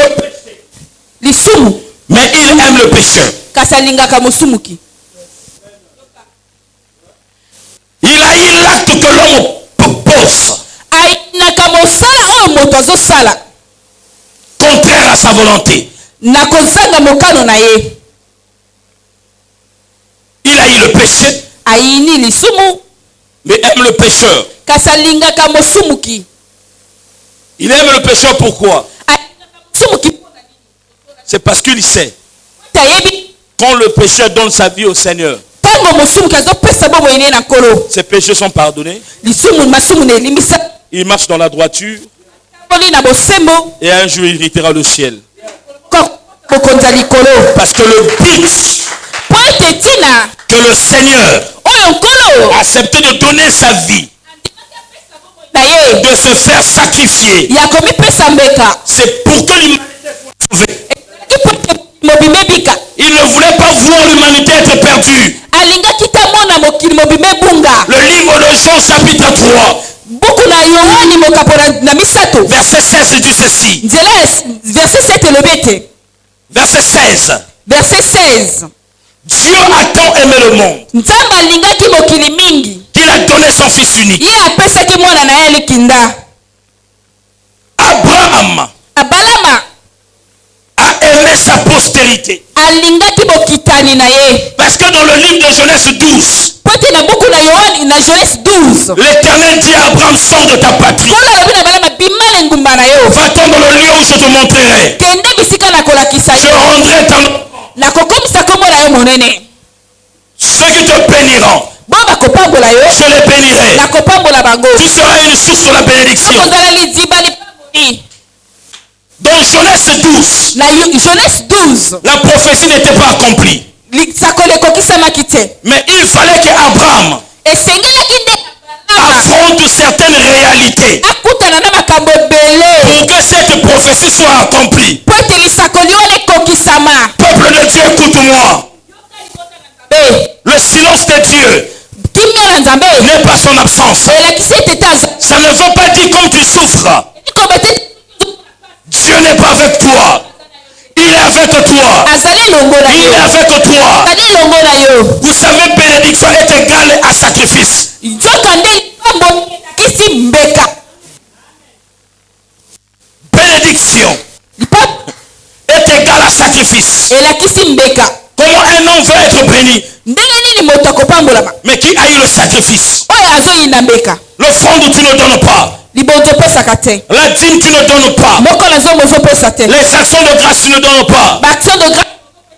mais il aime le pécheur. Il haït l'acte que l'homme pose contraire à sa volonté. Il haït le péché, mais aime le pécheur. Il aime le pécheur pourquoi? C'est parce qu'il sait quand le pécheur donne sa vie au Seigneur, ses péchés sont pardonnés. Il marche dans la droiture et un jour il héritera le ciel. Parce que le but que le Seigneur a accepté de donner sa vie, de se faire sacrifier, c'est pour que l'humanité soit sauvée. Il ne voulait pas voir l'humanité être perdue. Le livre de Jean chapitre 3. Verset 16 dit ceci. Verset 7 elobete. Verset 16. Verset 16. Dieu a tant aimé le monde Nzambe alingaki mokili mingi. qu'il a donné son fils unique. Ye apesaki mwana na ye likinda. Abraham Abalama a aimé sa postérité. alingaki bokitani na ye. Parce que dans le livre de Genèse 12, Pote na buku na Yohani na Genèse 12. l'Éternel dit à Abraham, sors de ta patrie. Kolo lobi na balama bimala ngumba na yo. Va-t'en dans le lieu où je te montrerai. Kende bisika na kolakisa Je yo. rendrai Na kokomisa kombo na yo monene. ceux qui te béniront. Bo bakopambola yo. Je les bénirai. Na kopambola bango. Tu seras une source de la bénédiction. Kozala liziba likaboni. Dans Genèse 12, Na Genèse 12. la prophétie n'était pas accomplie. Lisakolo ekokisamaki te. Mais il fallait qu'Abraham Esengelaki nde Abalama affronte certaines réalités akutana na makambo ebele. pour que cette prophétie soit accomplie. Po ete lisakoli wana ekokisama. Peuple de Dieu, écoute-moi. Le silence de Dieu Kimia na Nzambe n'est pas son absence. elakisi ete te Ça ne veut pas dire comme tu souffres. Dieu n'est pas avec toi. Il est avec toi. azali elongo na Il est yo. avec toi. Azali elongo na yo. Vous savez, bénédiction est égale à sacrifice. Nzoka nde likambo elakisi mbeka. Bénédiction Likambo est égale à sacrifice. elakisi mbeka. Comment un homme veut être béni, Ndenge nini moto akopambolama mais qui haït le sacrifice? oyo azoyinda mbeka. L'offrande, tu ne donnes pas. Libonzo opesaka te. La dîme, tu ne donnes pas. Moko na zongo ozopesa te. Les actions de grâce, tu ne donnes pas. Baaction de grâce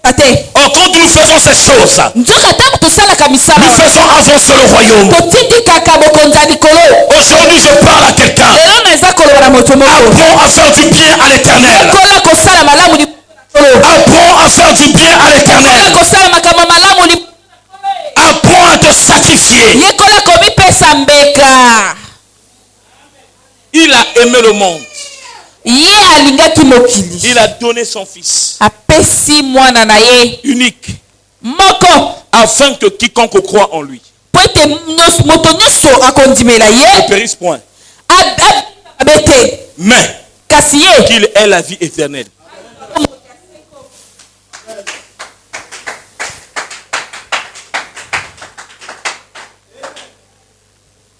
opesa te. Or, quand nous faisons ces choses, Nzoka ntango tosalaka nous misala faisons avancer le royaume. totindi kaka bokonzi ya likolo. Aujourd'hui, je parle à quelqu'un. Lelo naza koloba na moto moko. Apprends à faire du bien à l'éternel. Kola kosala malamu likolo. Apprends à faire du bien à l'éternel. Kola kosala makambo malamu likolo. Apprends à te sacrifier. Yekola komipesa mbeka. Il a aimé le monde. Ye alingaki mokili. Il a donné son fils Apesi mwana na ye unique moko. afin que quiconque croit en lui Po ete moto nyonso akondimela ne ye périsse point, abete. mais Kasi ye qu'il ait la vie éternelle.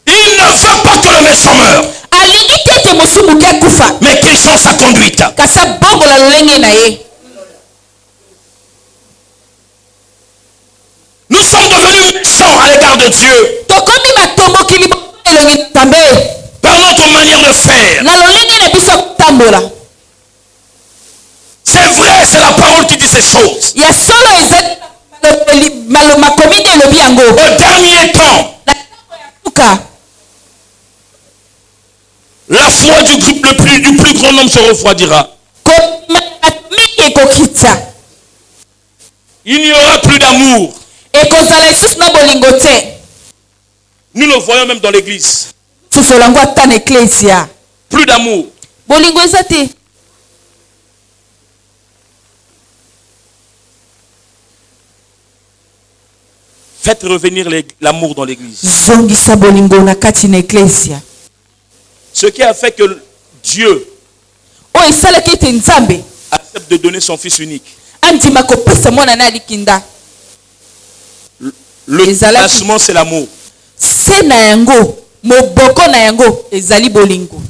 Il ne veut pas que le méchant meure, alingi te ete mosumu ke kufa. mais qu'il change sa conduite. Kasi abongola lolenge na ye. Nous sommes devenus méchants à l'égard de Dieu Tokomi batomboki liboso elongi Nzambe par notre manière de faire. na lolenge na biso kotambola. C'est vrai, c'est la parole qui dit ces choses. Ya solo ezali makomi nde elobi yango. Au dernier temps, Na ntango ya suka la foi du plus grand nombre se refroidira. bato mingi ekokita. Il n'y aura plus d'amour. Ekozala lisusu na bolingo te. Nous le voyons même dans l'église. Tuzolango ata na eklesia. Plus d'amour. Bolingo eza te. Faites revenir l'amour dans l'église. Zongisa bolingo na kati na eklesia. Ce qui a fait que Dieu Oyo esalaki ete Nzambe accepte de donner son fils unique. andima kopesa mwana na likinda. Le Ezalaki- placement, c'est l'amour. Se na yango moboko na yango ezali bolingo.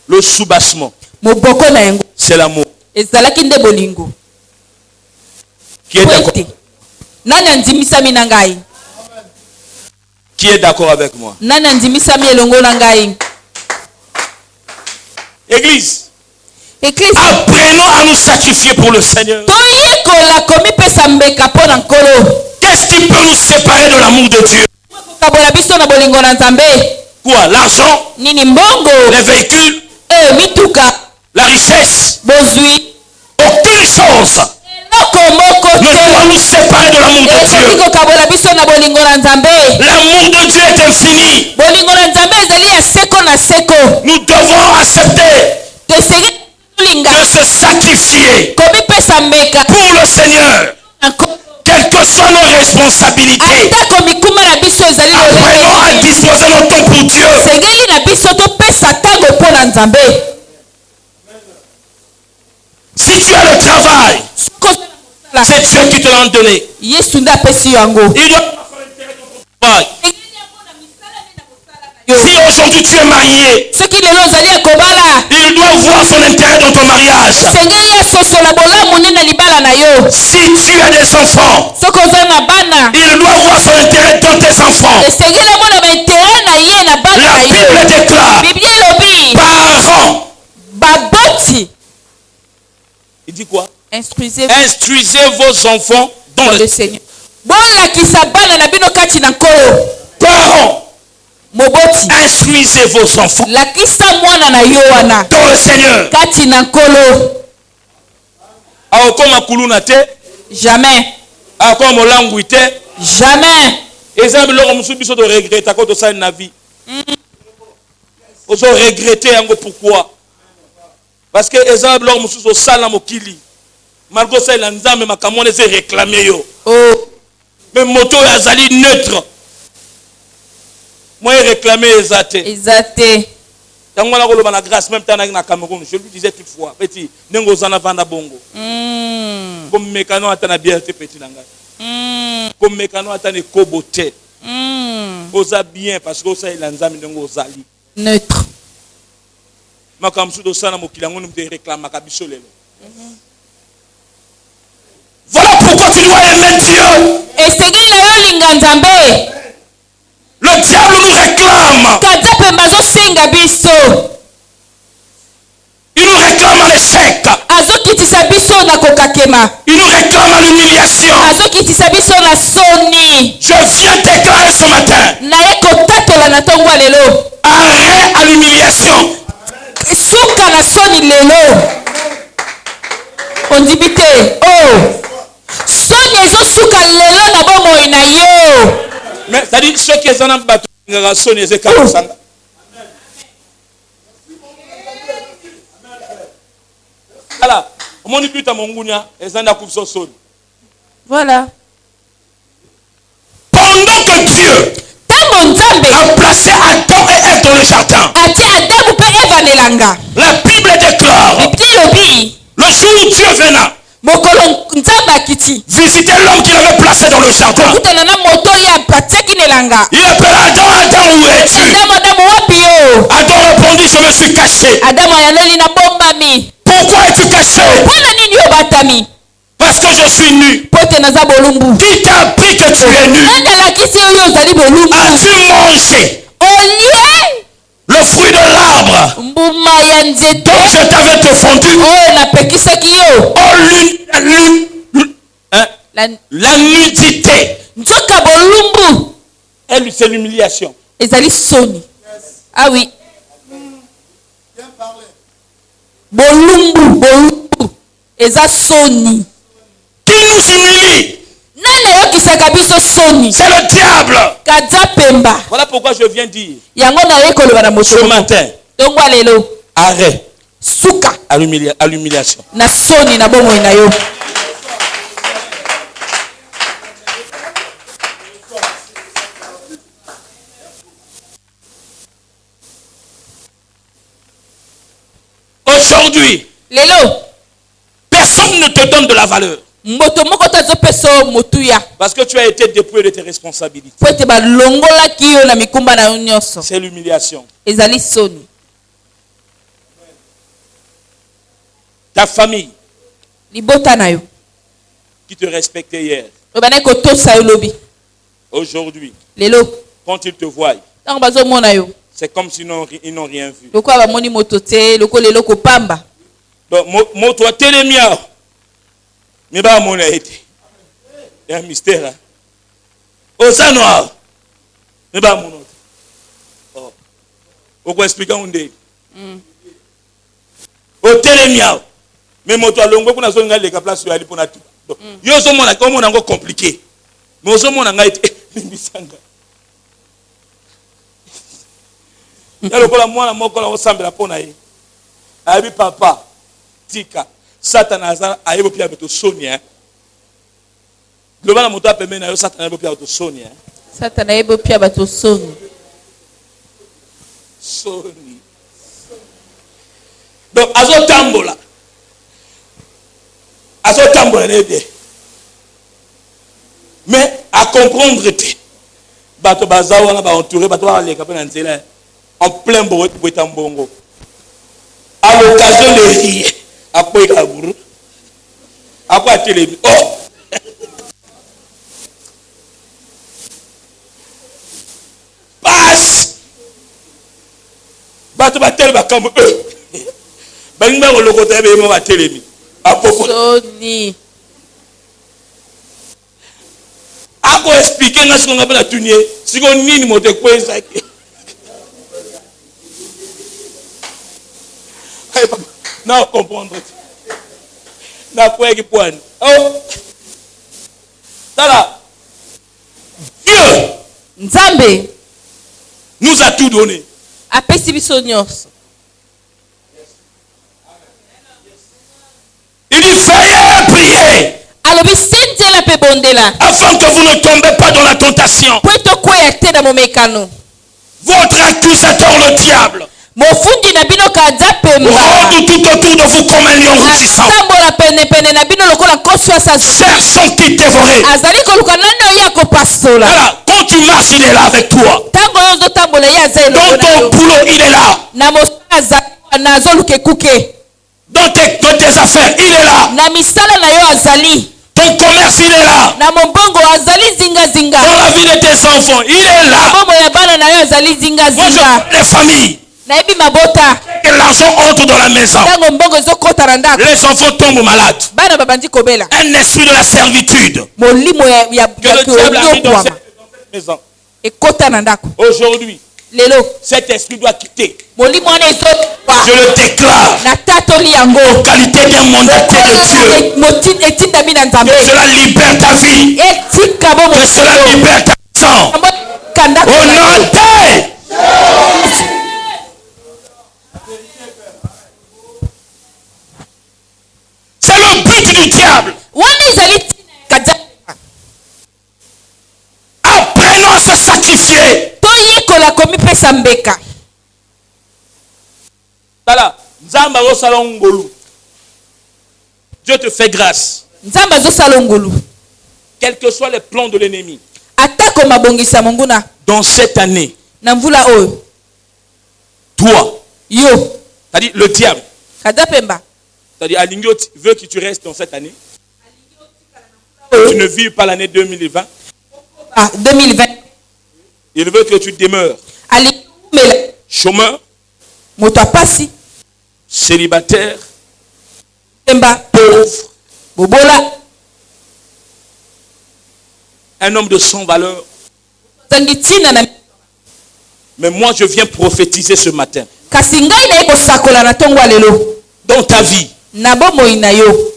Le soubassement, Moboko na yango c'est l'amour. ezalaki nde bolingo. Qui est Po d'accord? ete nani andimisami na ngai? Qui est d'accord avec moi? Nani andimisami elongo na ngai? Église, Eklesi apprenons à nous sacrifier pour le Seigneur. toyekola komipesa mbeka mpo na nkolo. Qu'est-ce qui peut nous séparer de l'amour de Dieu? Kokabola biso na bolingo na Nzambe. Quoi? L'argent, Nini mbongo? les véhicules, Mituka, la richesse. bozwi, Aucune chose eloko moko ne pourra te. nous séparer de l'amour de Ekoki Dieu. kokabola biso na bolingo na Nzambe. L'amour de Dieu est infini. Bolingo na Nzambe ezali ya seko na seko. Nous devons accepter Tosengeli tolinga de se sacrifier komipesa mbeka pour le Seigneur. na nkolo. Quelles que soient nos responsabilités, Ata komikuma na biso ezali apprenons à lolenge. disposer notre temps pour Dieu. Sengeli na biso tope Si tu as le travail, c'est Dieu qui te l'a donné. Il doit si aujourd'hui tu es marié, il doit voir son intérêt dans ton mariage. Si tu as des enfants, il doit voir son intérêt dans tes enfants. La Bible déclare, parents, il dit quoi? Instruisez vos enfants dans le Seigneur. Parents, instruisez vos enfants dans le Seigneur. Jamais. Jamais. Et ça, de regretter quand ça une vie. Vous regretter pourquoi? Parce que Ezab lors mususu sala mokili. Malgré ça il a nzambe makamone se réclamer yo. Oh. Mais moto azali neutre. Moi réclamer ezate. Ezate. Tant on a rolo na grâce même tant na Cameroun, je lui disais toutefois petit nengo zana vanda bongo. Comme mécano atana bien te petit nanga. Comme mécano atana kobote. Oza bien parce que ça il a nzambe nengo zali. Neutre. Voilà pourquoi tu dois aimer Dieu. Le diable nous réclame. Il nous réclame à l'échec. Il nous réclame à l'humiliation. Je viens déclarer ce matin. Arrêt à l'humiliation. On dit vite, oh, mais ça dit ceux qui sont en bateau, voilà, voilà. Pendant que Dieu a placé Adam et Ève dans le jardin, la Bible déclare, le jour où Dieu venait visiter l'homme qu'il avait placé dans le jardin, il appela Adam. Adam, où es-tu? Adam répondit, je me suis caché. Pourquoi es-tu caché? Parce que je suis nu. Qui t'a appris que tu es nu? As-tu mangé le fruit de l'arbre dont je t'avais défendu? La nudité. Elle, c'est l'humiliation. Ah oui. Bolumbu. Qui nous humilie? C'est le diable. Voilà pourquoi je viens dire ce matin, arrête à l'humiliation. Aujourd'hui, personne ne te donne de la valeur. Parce que tu as été dépouillé de tes responsabilités. C'est l'humiliation. Ta famille qui te respectait hier, aujourd'hui, quand ils te voient, c'est comme s'ils n'ont rien vu. Donc, moto a télémia. Mais pas mon été. Il y a un mystère. Au sein noir. Mais pas mon autre. Oh. Pourquoi expliquer un dé? Au télémia. Mais moto a longo pour la zone de la place sur la liponate. Yo sommes là comme on a encore compliqué. Mais au sommet on a été misanga. Ya lokola mwana moko la osambela pona ye. Abi papa tika Satan aza ayebo pia beto Sonia. Global moto apeme na yo Satan ayebo pia beto Sonia. Satan ayebo pia beto Sonia. Soni. Donc, azotambola. Azotambola n'aide. Mais à comprendre, bato bazawana ba entouré bato ba leka pena nzela en plein boetambongo. À l'occasion de rire, après Kabourou, après télé, oh. Passe. Bato batel bakambo balinga ko lokota be mo batelemi. Apoko. Soni. Ako expliquer nga siko ngabela tunie, siko nini mote kweza ki. Non comprendre. Na quoi qui point. Oh. Là. Dieu Nzambe nous a tout donné. apesi biso nyonso. Il dit veillez, priez. Alobi sinzela pe bondela. Afin que vous ne tombez pas dans la tentation. Po tokwea te na momekano. Votre accusateur, le diable, Mofundi na bino kaza pemba. rôde tout autour de vous comme un lion rugissant, Atambola pene na bino lokola nkosi asasi. cherchant qui dévorer. Azali koluka nani oyo akopasola. Voilà, quand tu marches, il est là avec toi. Tango oyo ozotambola ye aza elongo Dans na ton yo. boulot, il est là. Na mosala azali wana azoluka ekuke. Dans tes affaires, il est là. Na misala na yo azali. Ton commerce, il est là. Na mobongo azali zinga. Dans la vie de tes enfants, il est là. Bombo ya bana na yo azali zinga. Moi, je vois les familles. Nayebi mabota. Et l'argent entre dans la maison. Tango mbongo ezokota na ndako. Les enfants tombent malades. Bana babandi kobela. Un esprit de la servitude. Molimo ya Que le diable a mis dans cette maison. ekota na ndako. Aujourd'hui, Lelo cet esprit doit quitter. molimo wana ezokwa. Je le déclare. Na tatoli yango. Qualité d'un mandataire de Dieu. Etinda bina nzambe. Que cela libère ta vie. Etika bo Que cela libère ta sang. kanda. Au nom de c'est le but du diable. Wana ezali kaza. Apprenons à se sacrifier. Toyikola komipesa mbeka. Voilà. Nzamba osala ngolu. Dieu te fait grâce. Nzambe azosala ngolu. Quels que soient les plans de l'ennemi. Atako mabongisa monguna. Dans cette année, Na mvula oyo. toi, Yo. c'est-à-dire le diable, Kaza pemba. c'est-à-dire Alingio veut que tu restes dans cette année. Tu ne vis pas l'année 2020. Ah, 2020. Il veut que tu demeures Alimela. chômeur, Moto apasi. célibataire, Pemba. pauvre, Bobola. un homme de sans valeur. Zangitina na. Mais moi, je viens prophétiser ce matin. Kasi ngai na ekosakola na tongo lelo. Dans ta vie, Na bomoi na yo.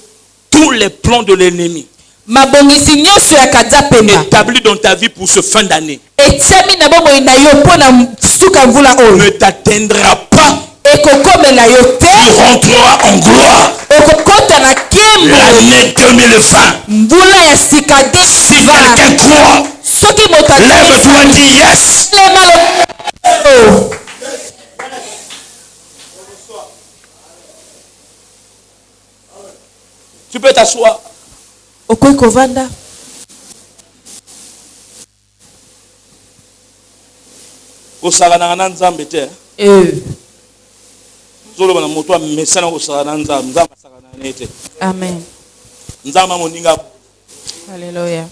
tous les plans de l'ennemi Mabongisi nyonso ya kaza pemba. établis dans ta vie pour ce fin d'année Etiami na bomoi na yo mpo na suka mvula oyo. ne t'atteindra pas. Ekokomela yo te. Tu rentreras en gloire Okokota na kimbo. l'année 2020. Mvula ya sika Si 2020. quelqu'un croit, Soki moto lève-toi et dis yes. Oh. Tu peux t'asseoir. Okoki kovanda. Kosala na nzambe te. Zoloba na moto amesana kosala na nzambe, nzambe asala na nete. Amen. Nzambe moninga. Alléluia.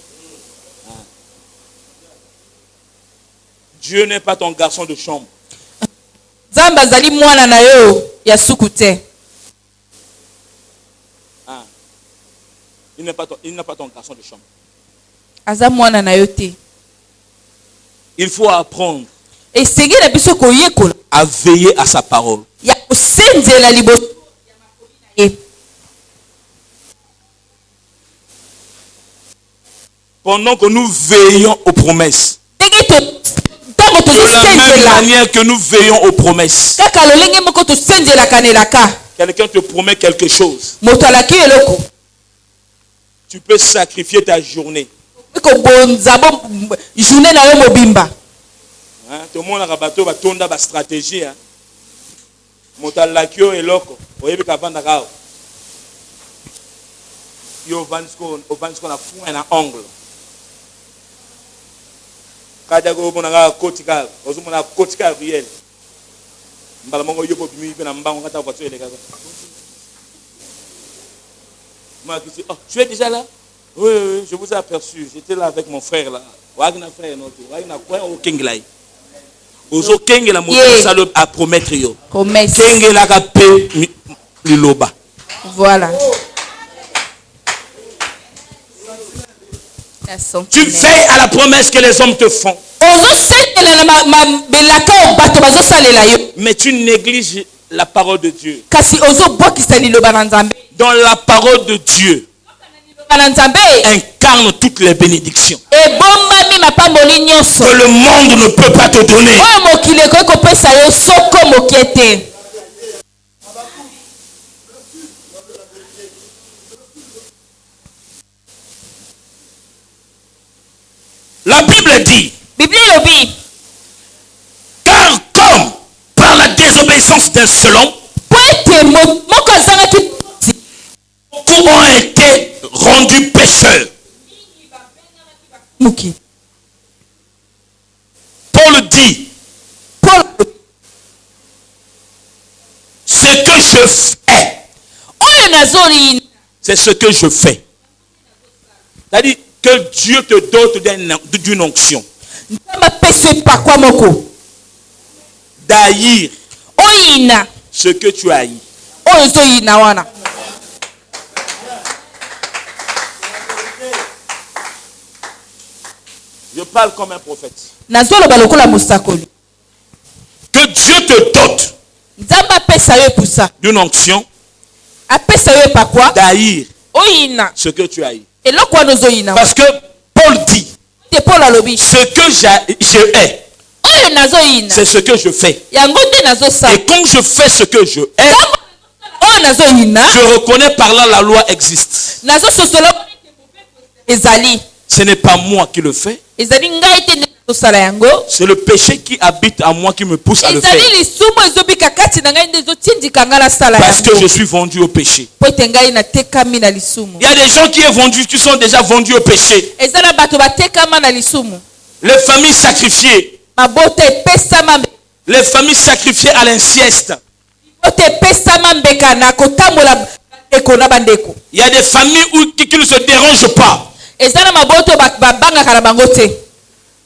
Dieu n'est pas ton garçon de chambre. Nzambe azali mwana na yo ya suku te. Il n'a pas ton garçon de chambre. Aza mwana na yo te. Il faut apprendre Esengeli na biso koyekola. à veiller à sa parole. Ya kosenzela liboso ya makomi na ye. Pendant que nous veillons aux promesses. Ntango De la même tozosenzela. manière que nous veillons aux promesses. Kaka lolenge moko tosenzelaka na elaka. Quelqu'un te promet quelque chose. Moto alaki eloko. Tu peux sacrifier ta journée. Ekobonza journée na yo mobimba. Tout le monde a rabattu ba tonda ba stratégie. Moto alaki eloko. oyebi kavanda kao yo vansko na fond na angle kaja go mona ga kotika ozumona kotika riel mbala mongo yobo bimi pe na mbango kata voiture ele kaka moi qui oh tu es déjà là oui je vous ai aperçu j'étais là avec mon frère là wagna frère notre wagna quoi au kenglai ozo kengela moto salo a promettre yo kengela ka pe liloba voilà. Tu veilles à la promesse que les hommes te font. Mais tu négliges la parole de Dieu. Dans la parole de Dieu incarne toutes les bénédictions que le monde ne peut pas te donner. La Bible dit, car comme par la désobéissance d'un seul homme, beaucoup ont été rendus pécheurs. Paul dit, ce que je fais, c'est ce que je fais. C'est-à-dire que Dieu te dote d'une onction d'haïr ce que tu haïs. Je parle comme un prophète. Que Dieu te dote d'une onction d'haïr ce que tu haïs. Parce que Paul dit, ce que je hais, c'est ce que je fais. Et quand je fais ce que je hais, je reconnais par là la loi existe. Ce n'est pas moi qui le fais. C'est le péché qui habite en moi qui me pousse à le faire. Parce que je suis vendu au péché. Il y a des gens qui sont déjà vendus au péché. Les familles sacrifiées. Les familles sacrifiées à l'inceste. Il y a des familles qui ne se dérangent pas.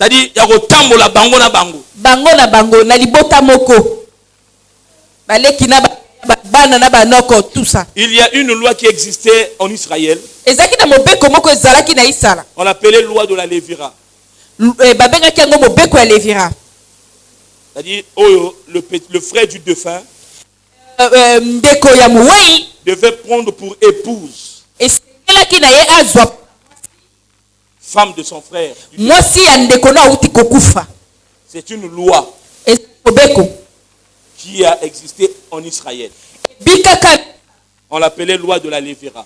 C'est-à-dire, il y a autant la bango na bango. Bango na bango na libota moko. Baleki na bana na banoko tout ça. Il y a une loi qui existait en Israël. Ezaki na mobeko moko ezalaki na Isala. On l'appelait loi de la Lévira. Babenga kiango mobeko ya Lévira. C'est-à-dire, oh, le frère du défunt ndeko ya muwei devait prendre pour épouse eselaki na ye azwa femme de son frère. C'est une loi qui a existé en Israël. On l'appelait loi de la Lévira.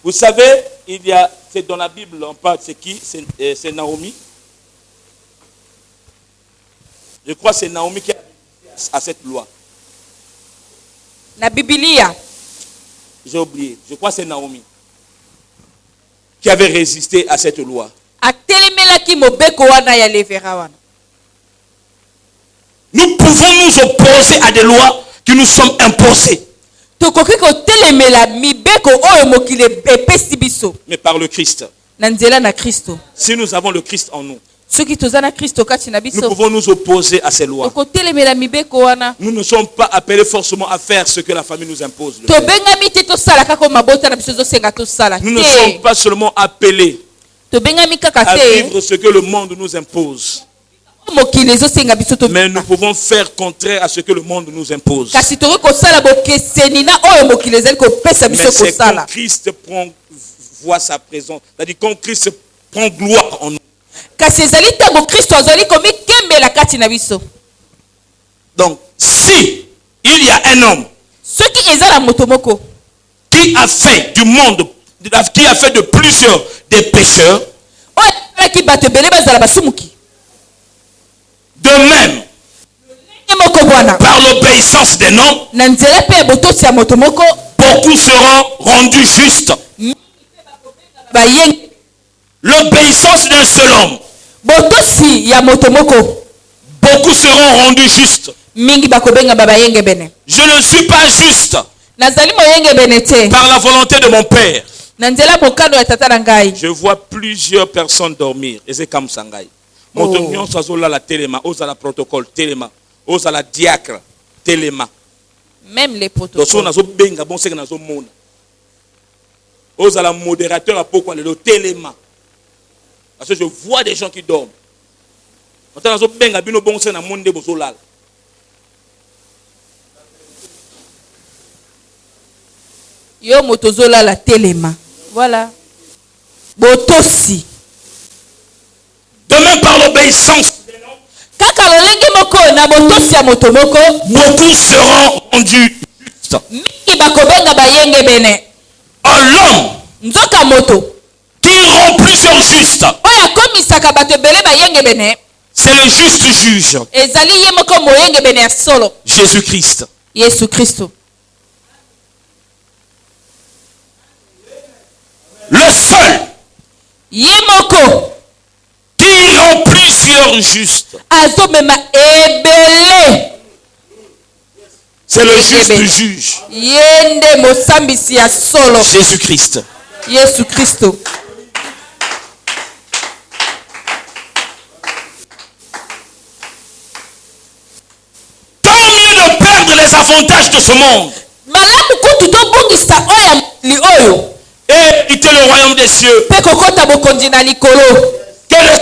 Vous savez, c'est dans la Bible, on parle, c'est qui? C'est Naomi. Je crois que c'est Naomi qui a cette loi. La Biblia. J'ai oublié. Je crois que c'est Naomi qui avait résisté à cette loi. Nous pouvons nous opposer à des lois qui nous sont imposées. Mais par le Christ. Si nous avons le Christ en nous, nous pouvons nous opposer à ces lois. Nous ne sommes pas appelés forcément à faire ce que la famille nous impose. Nous ne sommes pas seulement appelés à vivre ce que le monde nous impose. Mais nous pouvons faire contraire à ce que le monde nous impose. Mais c'est quand Christ voit sa présence, c'est-à-dire quand Christ prend gloire en nous. Donc, si il y a un homme qui a fait du monde, qui a fait de plusieurs des pécheurs, l'obéissance des noms, na nzela pe botosi ya moto moko beaucoup seront rendus justes. bayenge L'obéissance d'un seul homme, botosi ya moto moko beaucoup seront rendus justes. mingi bakobenga bayenge bene Je ne suis pas juste nazali moyenge bene te par la volonté de mon Père. na nzela mokano ya tata na ngai Je vois plusieurs personnes dormir. Et c'est comme ça. Moto nyonso azolala telema, ozala protocole telema, ozala diacre telema. même les Donc protocoles nazo benga bon c'est que nazo mona. Ozala modérateur à pourquoi le telema. Parce que je vois des gens qui dorment. Maintenant nazo benga bino bon c'est na monde bozolala. yo moto zolala telema voilà botosi Demain par l'obéissance, kaka lolenge moko na botosi ya moto moko beaucoup seront rendus justes. mingi bakobenga bayenge bene L'homme nzoka moto qui rend plusieurs justes, oyo akomisaka bato ebele bayenge bene c'est le juste juge, ezali ye moko moyenge bene ya solo Jésus-Christ. yesu kristo Le seul ye moko qui rend plusieurs justes, azomema ebele c'est le juste juge, ye nde mosambisi ya solo Jésus-Christ. yesu kristo Tant mieux de perdre les avantages de ce monde malamu kutu tobongisa oyo ya mokili oyo et hériter le royaume des cieux mpe kokɔta bokonzi na likolo que de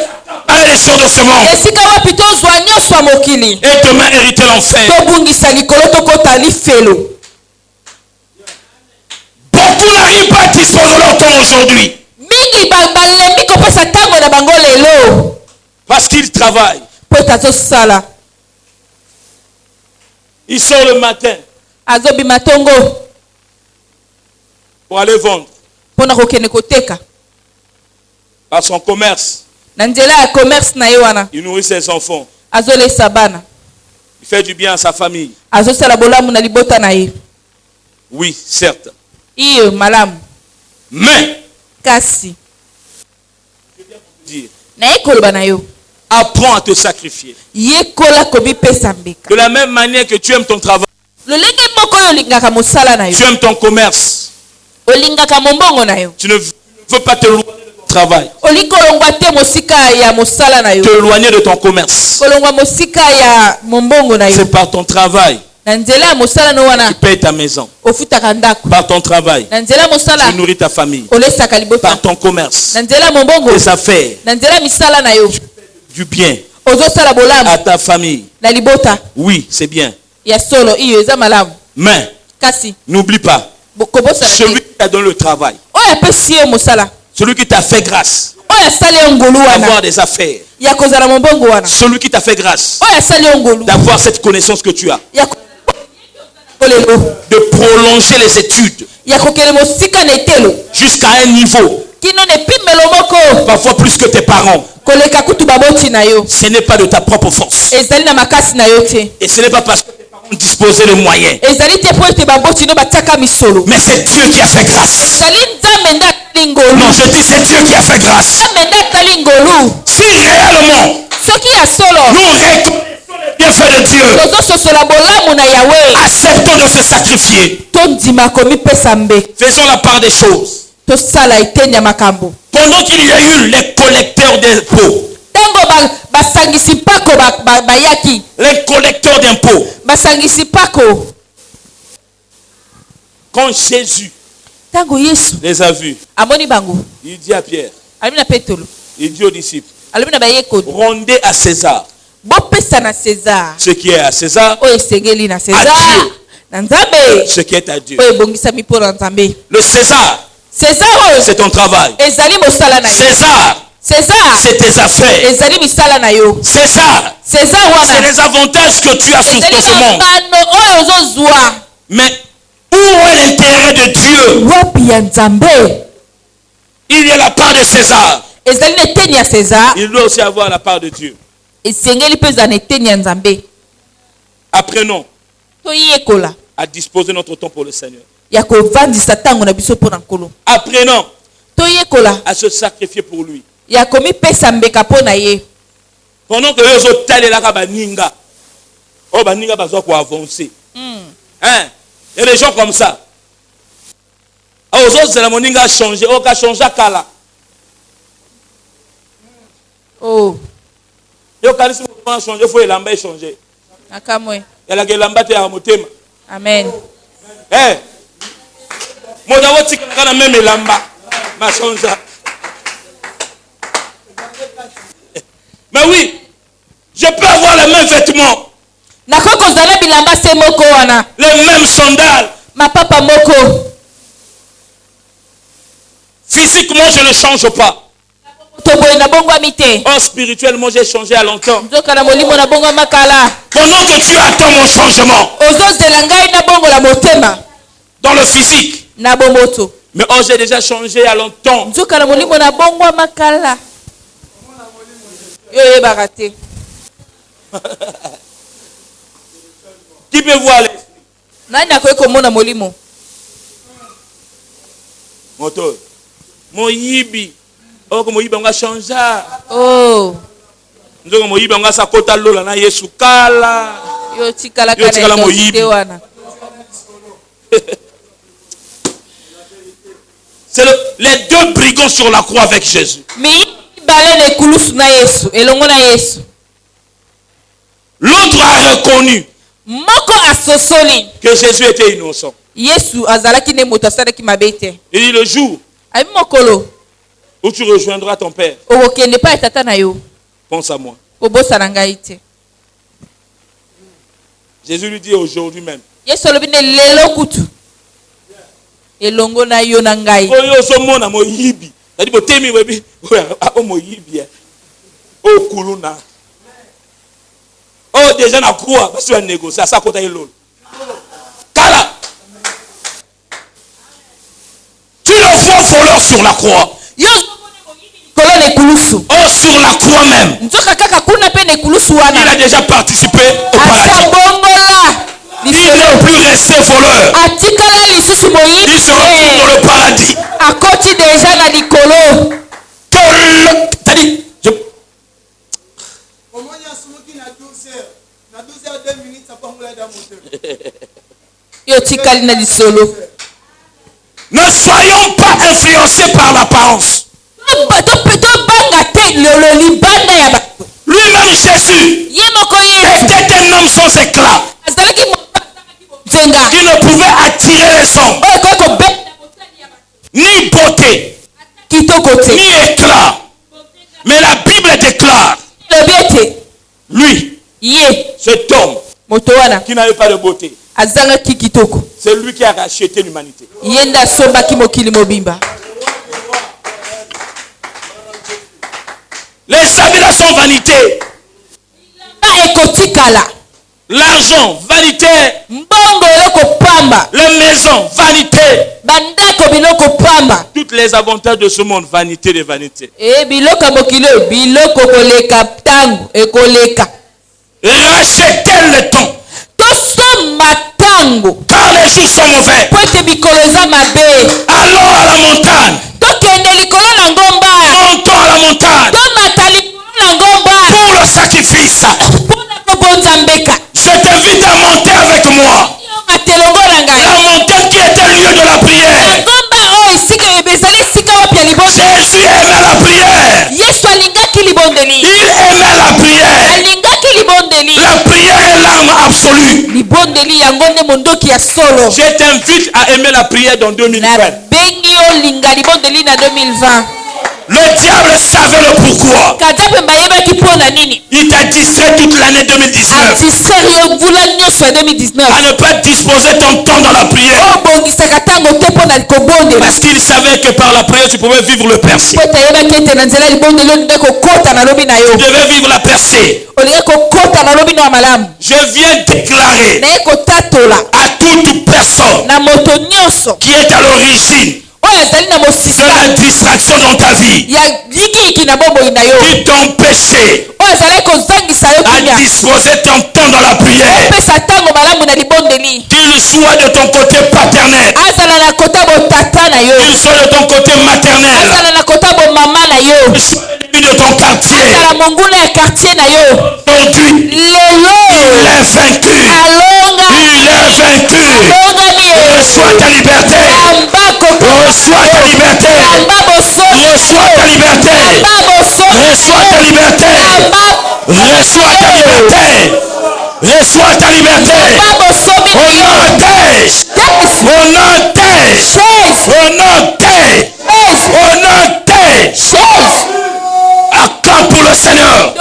aller les choses de ce monde esika wapi tozwa nyonso ya mokili et demain hériter l'enfer. tobungisa likolo tokɔta lifelo Beaucoup n'arrivent pas à disposer de leur temps aujourd'hui mingi balembi kopesa ntango na bango lelo parce qu'ils travaillent. mpo ete azosala Ils sortent le matin azobima ntongo pour aller vendre mpo na kokende koteka à son commerce. na nzela ya commerce na ye wana Il nourrit ses enfants. azolesa bana Il fait du bien à sa famille. azosala bolamu na libota na ye Oui, certes. iyo malamu Mais, kasi dire, naye koloba na yo apprends à te sacrifier. yekola komipesa mbeka De la même manière que tu aimes ton travail, lolenge moko oyo olingaka mosala na yo tu aimes ton commerce. olingaka mombongo na yo Tu ne veux pas te loin de ton travail. olingi kolongwa te mosika ya mosala na yo Te éloigner de ton commerce. kolongwa mosika ya mombongo na yo C'est par ton travail na nzela ya mosala no que wana tu payes ta maison. ofutaka ndako Par ton travail, na nzela ya mosala tu nourris ta famille. olesaka libota Par ton commerce, na nzela ya mombongo tes affaires, na nzela ya misala na yo du bien ozosala bolamu à ta famille. na libota Oui, c'est bien. ya solo iyo eza malamu Mais, kasi n'oublie pas, kobosana celui te qui t'a donné le travail, oyo apesi yo mosala celui qui t'a fait grâce oyo asali yo ngolu wana d'avoir des affaires, ya kozala mombongo wana celui qui t'a fait grâce oyo asali yo ngolu d'avoir cette connaissance que tu as, ya kolelo de prolonger les études ya kokele mosika na etelo jusqu'à un niveau, kino na epimelo moko parfois plus que tes parents. koleka kutu baboti na yo Ce n'est pas de ta propre force. ezali na makasi na yo te Et ce n'est pas parce que tes parents disposaient de moyens. ezali te mpo ete baboti no batiaka misolo Mais c'est Dieu qui a fait grâce. ezali nzambe nde atali ngolu Non, je dis c'est Dieu qui a fait grâce. nzambe nde atali ngolu Si réellement soki ya solo nous reconnaissons les bienfaits de Dieu, tozososola bolamu na yawe acceptons de se sacrifier. tondima komipesa mbeka Faisons la part des choses. tosala eteni ya makambo Pendant qu'il y a eu les collecteurs d'impôts, ntango basangisi mpako bayaki les collecteurs d'impôts, basangisi mpako quand Jésus ntango yesu les a vus, amoni bango il dit à Pierre, alobi na petelo il dit aux disciples, alobi na bayekoli rendez à César bopesa na césar ce qui est à César, oyo esengeli na césar Adieu. na nzambe ce qui est à Dieu. oyo ebongisami mpo na nzambe Le César, césar oyo c'est ton travail. ezali mosala na yo César, césar c'est tes affaires. ezali misala na yo César, césar c'est wana les avantages que tu as sur ezali ce monde. mabano oyo ozozwa Mais où est l'intérêt de Dieu? wapi ya nzambe Il y a la part de César. ezali na eteni ya césar Il doit aussi avoir la part de Dieu. esengeli mpe ezala na eteni ya nzambe Apprenons à disposer notre temps pour le Seigneur. Apprenons à se sacrifier pour lui. Pendant que les autres tels là baninga, oh baninga besoin pour avancer. Hein? Il y a des gens comme ça. Aux autres c'est la moninga a changé, oh a changé kala. Oh. Yo kalisi mo changer, faut elamba changer. Akamwe. Ya la gelamba te ya motema. Amen. Eh. Mo dawo tika na même elamba. Ma changer. Mais oui, je peux avoir les mêmes vêtements, les mêmes sandales. Physiquement, je ne change pas. Oh, spirituellement, j'ai changé à longtemps. Pendant que tu attends mon changement dans le physique, mais oh, j'ai déjà changé à longtemps. Qui peut voir l'esprit? Moto. Moyibi. Oh, comme Moyibi, on va changer. Oh. Nous avons Moyibi, on va s'accoter l'eau, na Yesu kala. Yo tikala Moyibi. C'est les deux brigands sur la croix avec Jésus. L'autre a reconnu que Jésus était innocent. Il dit le jour où tu rejoindras ton Père, pense à moi. Jésus lui dit aujourd'hui même. Oh, déjà na croix, parce que tu as négocié à ça côté de l'eau. Kala. Tu le vois voleur sur la croix. Oh, sur la croix même. Il a déjà participé au paradis. Il ne peut plus rester voleur. Il se retrouve dans le paradis. Ne soyons pas influencés par l'apparence. Lui-même Jésus était un homme sans éclat qui ne pouvait attirer les hommes, ni beauté, ni éclat. Mais la Bible déclare, lui, cet homme qui n'avait pas de beauté, c'est lui qui a racheté l'humanité. Les habits sont vanité. L'argent, vanité. Les maisons, vanité. Toutes les avantages de ce monde, vanité de vanité. Rachetez le temps. Car les jours sont mauvais. Allons à la montagne. Montons à la montagne. Pour le sacrifice. Je t'invite à monter avec moi. La montagne qui était le lieu de la prière. Jésus aimait la prière. Il aimait la prière. La prière est l'arme absolue. Je t'invite à aimer la prière dans 2020. Le diable savait le pourquoi. Il t'a distrait toute l'année 2019 à ne pas disposer ton temps dans la prière. Parce qu'il savait que par la prière tu pouvais vivre le percé. Tu devais vivre la percée. Je viens déclarer à toute personne qui est à l'origine de la distraction dans ta vie, qui t'empêchait à disposer ton temps dans la prière, Qu'il soit de ton côté paternel. Qu'il soit de ton côté maternel. Qu'il soit de ton quartier. Aujourd'hui, il est vaincu. Il est vaincu. Reçois ta liberté. Reçois ta liberté. Reçois ta liberté. Reçois ta liberté. Reçois ta liberté. Reçois ta liberté. Au nom acclame pour le Seigneur.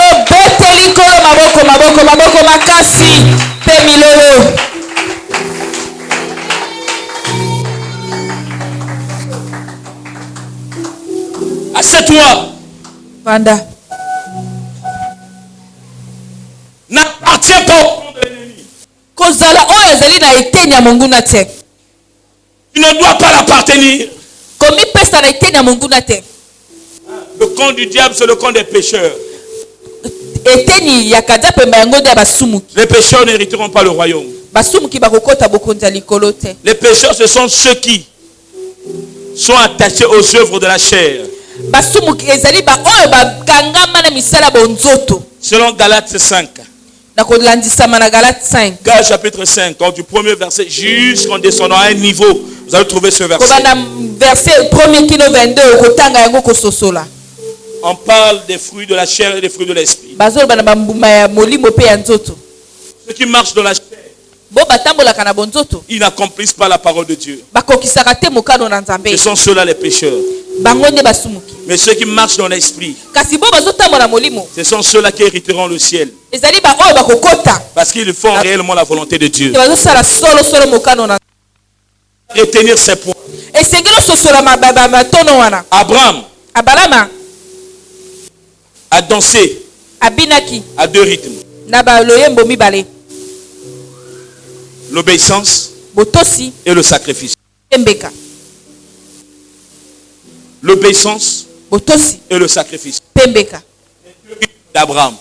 Assieds-toi. Vanda. N'appartiens pas au plan de l'ennemi. Tu ne dois pas l'appartenir. Le camp du diable, c'est le camp des pécheurs. Les pécheurs n'hériteront pas le royaume. Les pécheurs, ce sont ceux qui sont attachés aux œuvres de la chair. Selon Galates 5. Galates chapitre 5, quand du premier verset jusqu'en descendant à un niveau, vous allez trouver ce verset. On parle des fruits de la chair et des fruits de l'esprit. Ceux qui marchent dans la chair, ils n'accomplissent pas la parole de Dieu. Ce sont ceux-là les pécheurs. Mais ceux qui marchent dans l'esprit, ce sont ceux-là qui hériteront le ciel. Parce qu'ils font réellement la volonté de Dieu. Retenir ces points. Abraham a dansé à deux rythmes. L'obéissance et le sacrifice. L'obéissance et le sacrifice d'Abraham.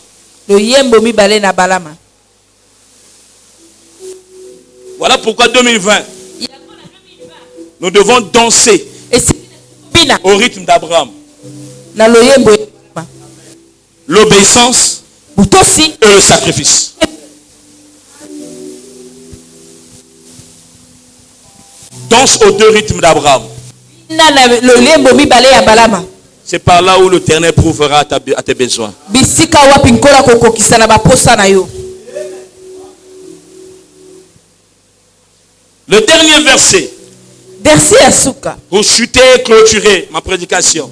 Voilà pourquoi 2020, nous devons danser au rythme d'Abraham. L'obéissance et le sacrifice. Danse aux deux rythmes d'Abraham. C'est par là où l'Éternel prouvera à tes besoins. Le dernier verset pour chuter et clôturer ma prédication.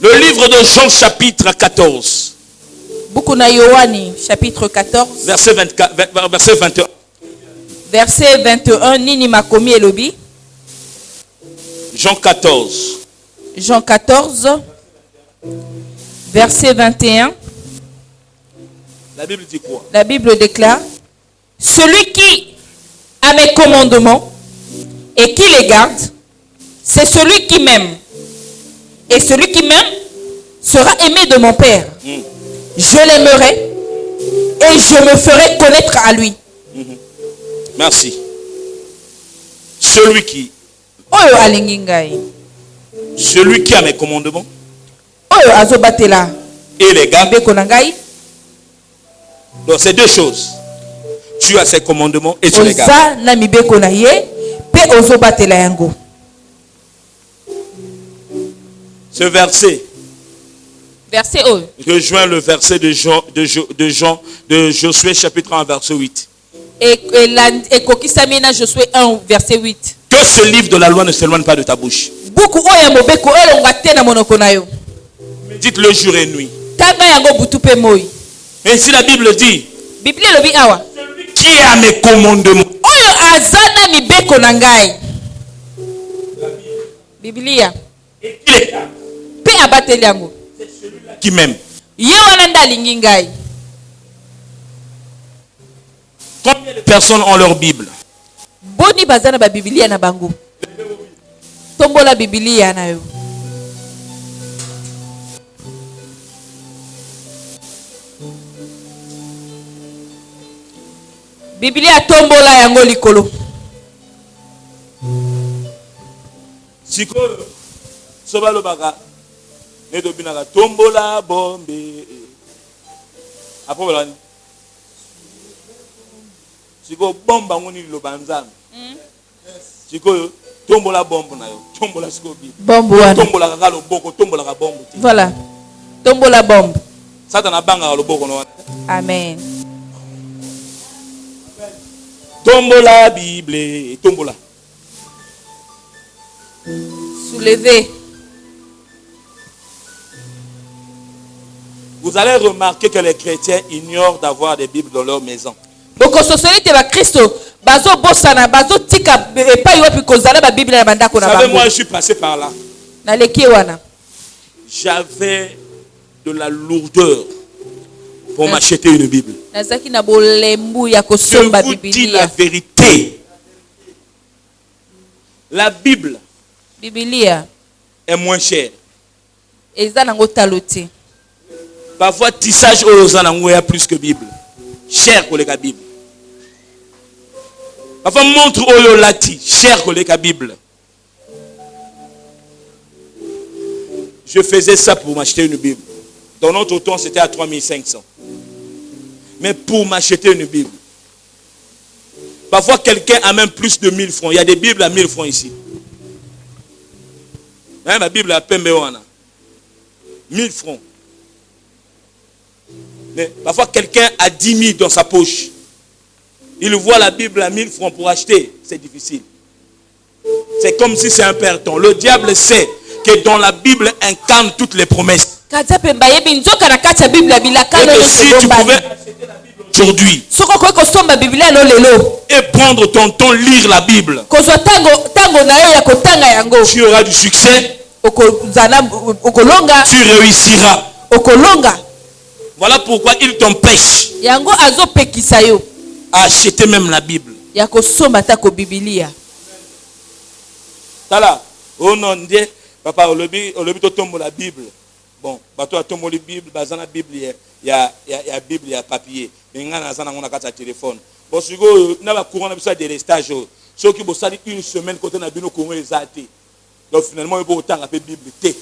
Le livre de Jean chapitre 14. Chapitre 14. Verset 21. Verset 21. Nini makomi elobi. Jean 14. Jean 14. Verset 21. La Bible dit quoi? La Bible déclare: celui qui a mes commandements et qui les garde, c'est celui qui m'aime. Et celui qui m'aime sera aimé de mon Père. Je l'aimerai et je me ferai connaître à lui. Merci. Celui qui a mes commandements et les garde. Donc c'est deux choses. Tu as ses commandements et tu les gardes. Ce verset rejoint le verset de Josué chapitre 1 verset 8. Josué 1 verset 8. Que ce livre de la loi ne s'éloigne pas de ta bouche. Dites-le jour et nuit. Mais ici la Bible dit: celui qui a mes commandements. Biblia. Et qui les garde. C'est celui-là qui m'aime. Combien de personnes ont leur Bible? Boni bazana ba Biblia na bango. Tombola Biblia na yo. Biblia tombola yango likolo. Siko sobalo baka ne do binaka tombola bombe. Apo bala. Siko bomba ngoni lo banzam. Siko tombola bombe na yo. Tombola siko bi. Bombe wana. Tombola kaka lo boko, tombola ka bombe. Voilà. Tombola bombe. Satana banga lo boko no. Amen. Tombola Bible, tombola. Soulevez. Vous allez remarquer que les chrétiens ignorent d'avoir des Bibles dans leur maison. Boko société ba Christo bazo bosana bazo tika epai wapi kozala ba Bible na bandako na bango. Vous savez, moi je suis passé par là. Na leki wana. J'avais de la lourdeur pour m'acheter une Bible. Nazaki na bolembu ya kosomba Je vous dis la Biblia. vérité. La Bible Biblia est moins chère. eza nango talote. Parfois, tissage aux anangouya plus que Bible. Cher que la Bible. Parfois, montre au lati. Cher que la Bible. Je faisais ça pour m'acheter une Bible. Dans notre temps, c'était à 3500. Mais pour m'acheter une Bible. Parfois, quelqu'un a même plus de 1000 francs. Il y a des Bibles à 1000 francs ici. Même la Bible à Pembewana. 1000 francs. Mais parfois, quelqu'un a 10 000 dans sa poche. Il voit la Bible à 1000 francs pour acheter. C'est difficile. C'est comme si c'est un perdant. Le diable sait que dans la Bible incarne toutes les promesses. Et que si tu pouvais acheter la Bible aujourd'hui et prendre ton temps, lire la Bible, tu auras du succès. Tu réussiras. Voilà pourquoi il t'empêche à acheter même la Bible. Tala, oh non, papa, olobi to tombo la Bible. Bon, bato a tombo la Bible, bazana Bible, il y a Bible, il y a papier. Mais ngana azana ngona kata téléphone. Bon, si go na ba courant na bisa des stages. Ceux qui bossent une semaine côté na bino kongo ezate. Donc finalement il faut autant appeler Bible T.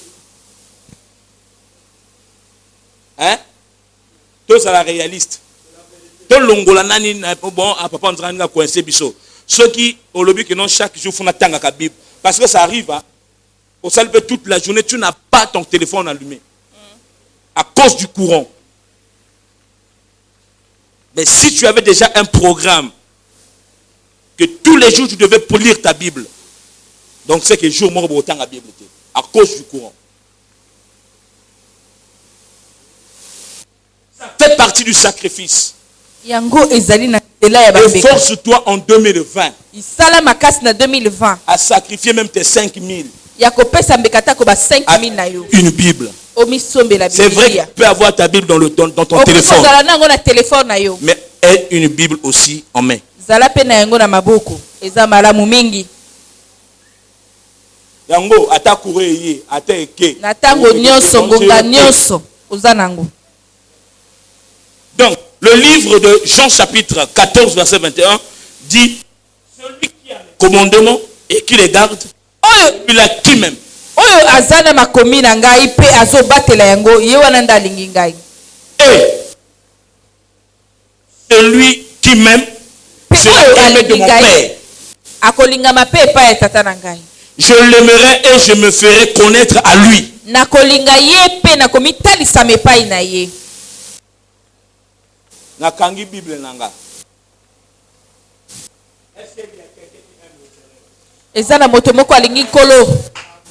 Hein? Tout ça la réaliste. Tout longola nani bon à papa on dirait na coincé biso. Ceux qui au lobby que non chaque jour font attendre la Bible parce que ça arrive hein, au salve toute la journée tu n'as pas ton téléphone allumé à cause du courant. Mais si tu avais déjà un programme que tous les jours tu devais lire ta Bible, donc c'est que jour moi autant la Bible à cause du courant. Ça fait partie du sacrifice. Force-toi en 2020 à sacrifier même tes 5000 une Bible. C'est vrai que tu peux avoir ta Bible dans ton téléphone. Mais aie une Bible aussi en main. Yango ata courir ata eke. Donc, le livre de Jean chapitre 14 verset 21 dit celui qui a les commandements et qui les garde, il a qui même. Et celui qui m'aime, celui aimé de mon Père. Je l'aimerai et je me ferai connaître à lui. Nakangi Bible nanga. Est-ce qu'il y a quelqu'un qui aime le Seigneur? Ezana moto moko alingi kolo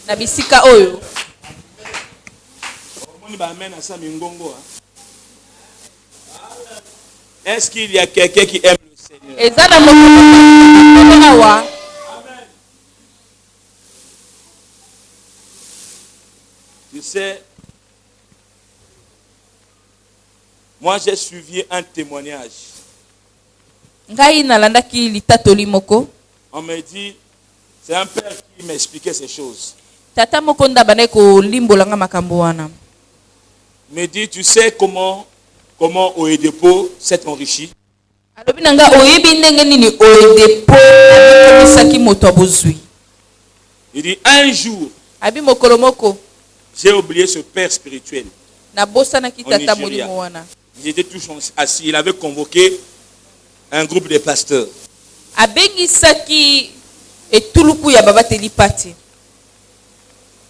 na bisika oyo. Est-ce qu'il y a quelqu'un qui aime le Seigneur? Ezana moto moko wa. Tu sais, moi j'ai suivi un témoignage. On me dit, c'est un père qui m'expliquait ces choses. Me dit, tu sais comment Oedepo s'est enrichi? Il dit un jour, j'ai oublié ce père spirituel. Ils étaient tous assis. Il avait convoqué un groupe de pasteurs.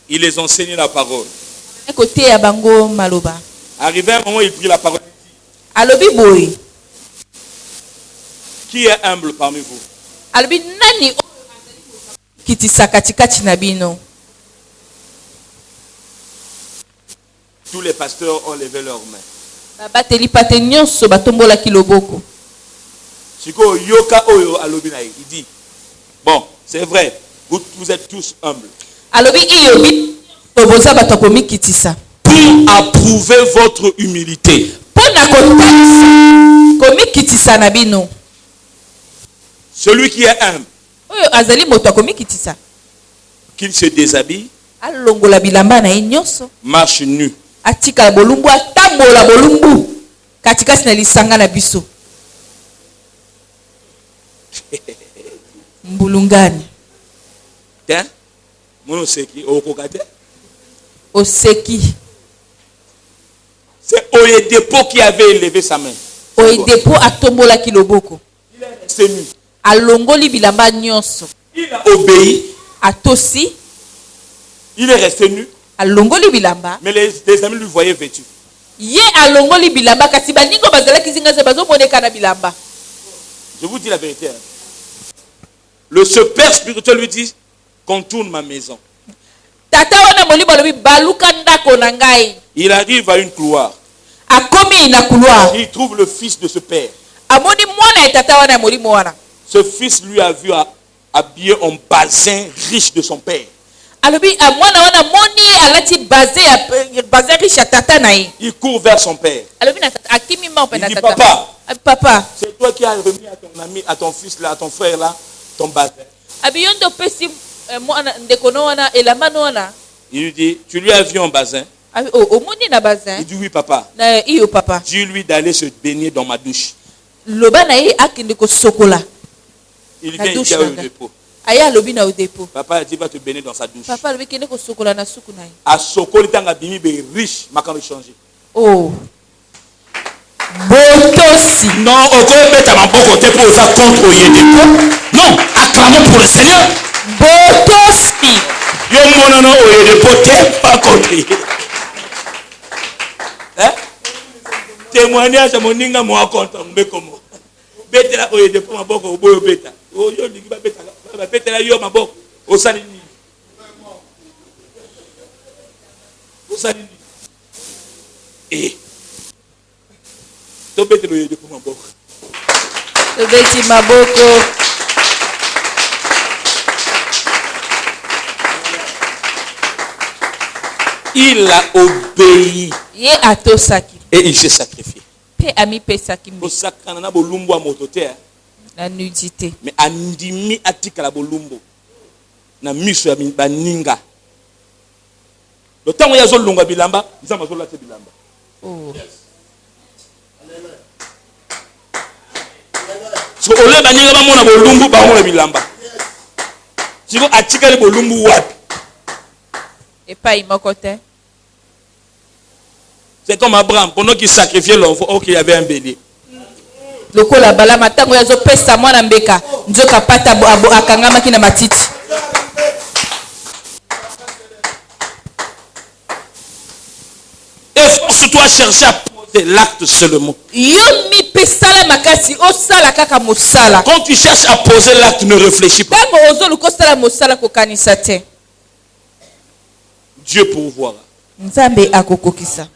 Il les enseignait la parole. Arrivé un moment, il prit la parole. Qui est humble parmi vous? Tous les pasteurs ont levé leurs mains. Il dit, bon, c'est vrai, vous êtes tous humbles. Pour approuver votre humilité. Celui qui est humble, qu'il se déshabille, marche nu. Mbulungani. Oseki. C'est Oyedepo qui avait élevé sa main. Oyedepo atombola kiloboko. Il est resté nu. Alongoli bilamba nyonso. Il a obéi. Atosi. Il est resté nu. Alongoli bilamba. Mais les amis lui voyaient vêtu. Ye alongoli bilamba kasi baningo bazala kizinga se bazo moneka na bilamba. Je vous dis la vérité. Le ce père spirituel lui dit, contourne ma maison. Il arrive à une couloir. Il trouve le fils de ce père. Ce fils lui a vu habillé en basin riche de son père. Il court vers son père. Il dit, papa, c'est toi qui as remis à ton ami, à ton fils là, à ton frère là, ton basin. Il lui dit, tu lui as vu en basin? Il dit, oui papa. Dis-lui d'aller se baigner dans ma douche. Il vient ici au dépôt. Papa a dit, va te baigner dans sa douche. A Sokoli tanga bimi be riche, makano changer. Oh. Botosi. Non, okombeta maboko te pour ça contre Oyedepo. Non, acclamons pour le Seigneur. Botosi. Yo monono Oyedepo te pas contre. Hein? Témoignage à moninga mo contre mbekomo. Betela Oyedepo maboko oboyo beta. Yo ligi ba beta. Ba beta yo maboko. Osali ni. Osali ni. Eh. Tobetelo Oyedepo maboko. Tobeti maboko. Il a obéi. Ye atosaki. Et il s'est sacrifié. Pe ami pesaki. Osakana na bolumbu a motote. La nudité. Mais andimi atika la bolumbu. Na miso ya baninga. Le temps où il y a zolunga bilamba, ils ont zolate bilamba. Oh. So ole baninga ba mona bolumbu ba mona bilamba. Siko atika le bolumbu wapi? Et pas imokote. C'est comme Abraham, pendant qu'il sacrifiait l'enfant, ok, il y avait un bélier. Lokola bala matango yazo pesa mwana mbeka nzoka pata akangama kina matiti. Efforce-toi à chercher à poser l'acte seulement. Yomi pesala makasi osala kaka mosala. Quand tu cherches à poser l'acte, ne réfléchis pas. Tango ozo lukosala mosala kokanisa te. Dieu pourvoira. Nzambe akokokisa.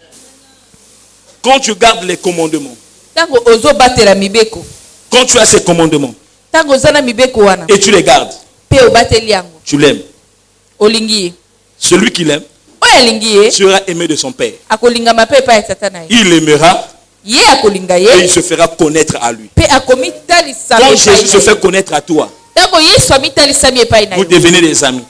Quand tu gardes les commandements. Tango ozo batela mibeko. Quand tu as ces commandements. Tango zana mibeko wana. Et tu les gardes. Pe obateli yango. Tu l'aimes. Olingi. Celui qui l'aime sera aimé de son père. Il aimera et il se fera connaître à lui. Quand Jésus se fait connaître à toi, vous devenez des amis.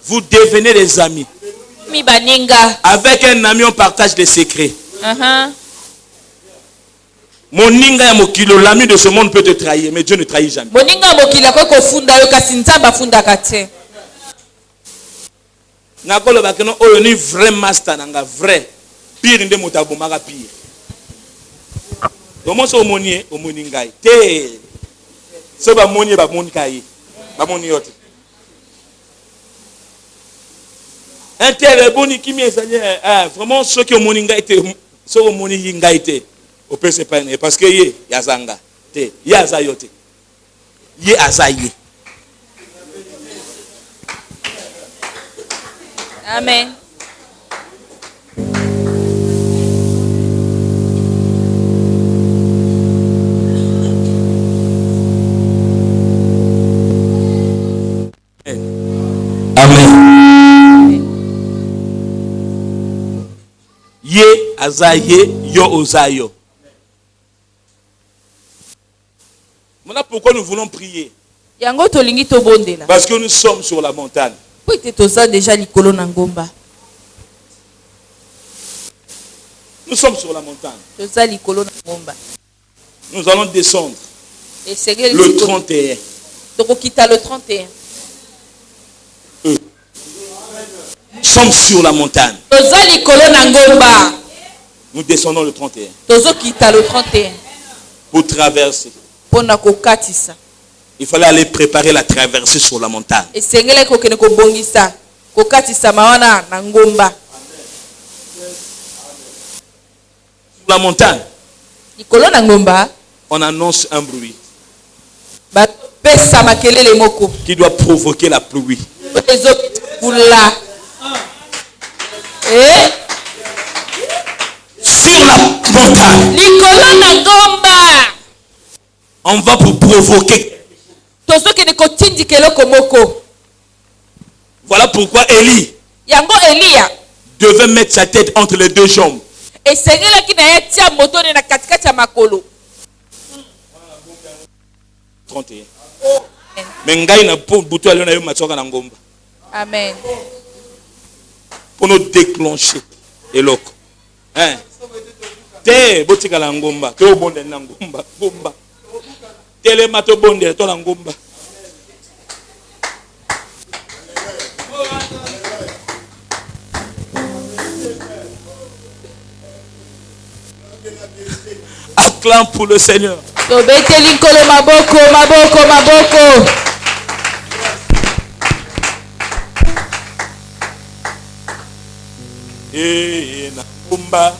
Vous devenez des amis. Mi baninga. Avec un ami, on partage des secrets. Mon ninga ya mokilo, l'ami de ce monde peut te trahir, mais Dieu ne trahit jamais. Moninga mokila ko funda yo kasi nzamba funda kate. Nakolo bakeno oyo ni vrai master nanga vrai. Pire nde motabo maka pire. Comment so omoni ngai? Te. So ba moni ba moni kai. Ba moni yote. Inter boni kimi esanye vraiment ceux qui omoni ngai te so omoni ngai te. Au peut se pas parce que ye yazanga te ye azayote ye azaye. Amen. Amen. Ye azaye yo ozayo. Voilà pourquoi nous voulons prier. Parce que nous sommes sur la montagne. Nous sommes sur la montagne. Nous allons descendre le 31. Nous sommes sur la montagne. Nous descendons le 31. Pour traverser. Il fallait aller préparer la traversée sur la montagne. Sur la montagne, on annonce un bruit qui doit provoquer la pluie. Sur la montagne, on va pour provoquer. Voilà pourquoi Élie devait mettre sa tête entre les deux jambes. Amen. Pour nous déclencher. Et l'autre. Hein? Te botika la ngomba. Te obonde na ngomba. Ngomba. Tele mato bonde to la ngomba. Acclame pour le Seigneur. Maboko, maboko, maboko. Na ngomba.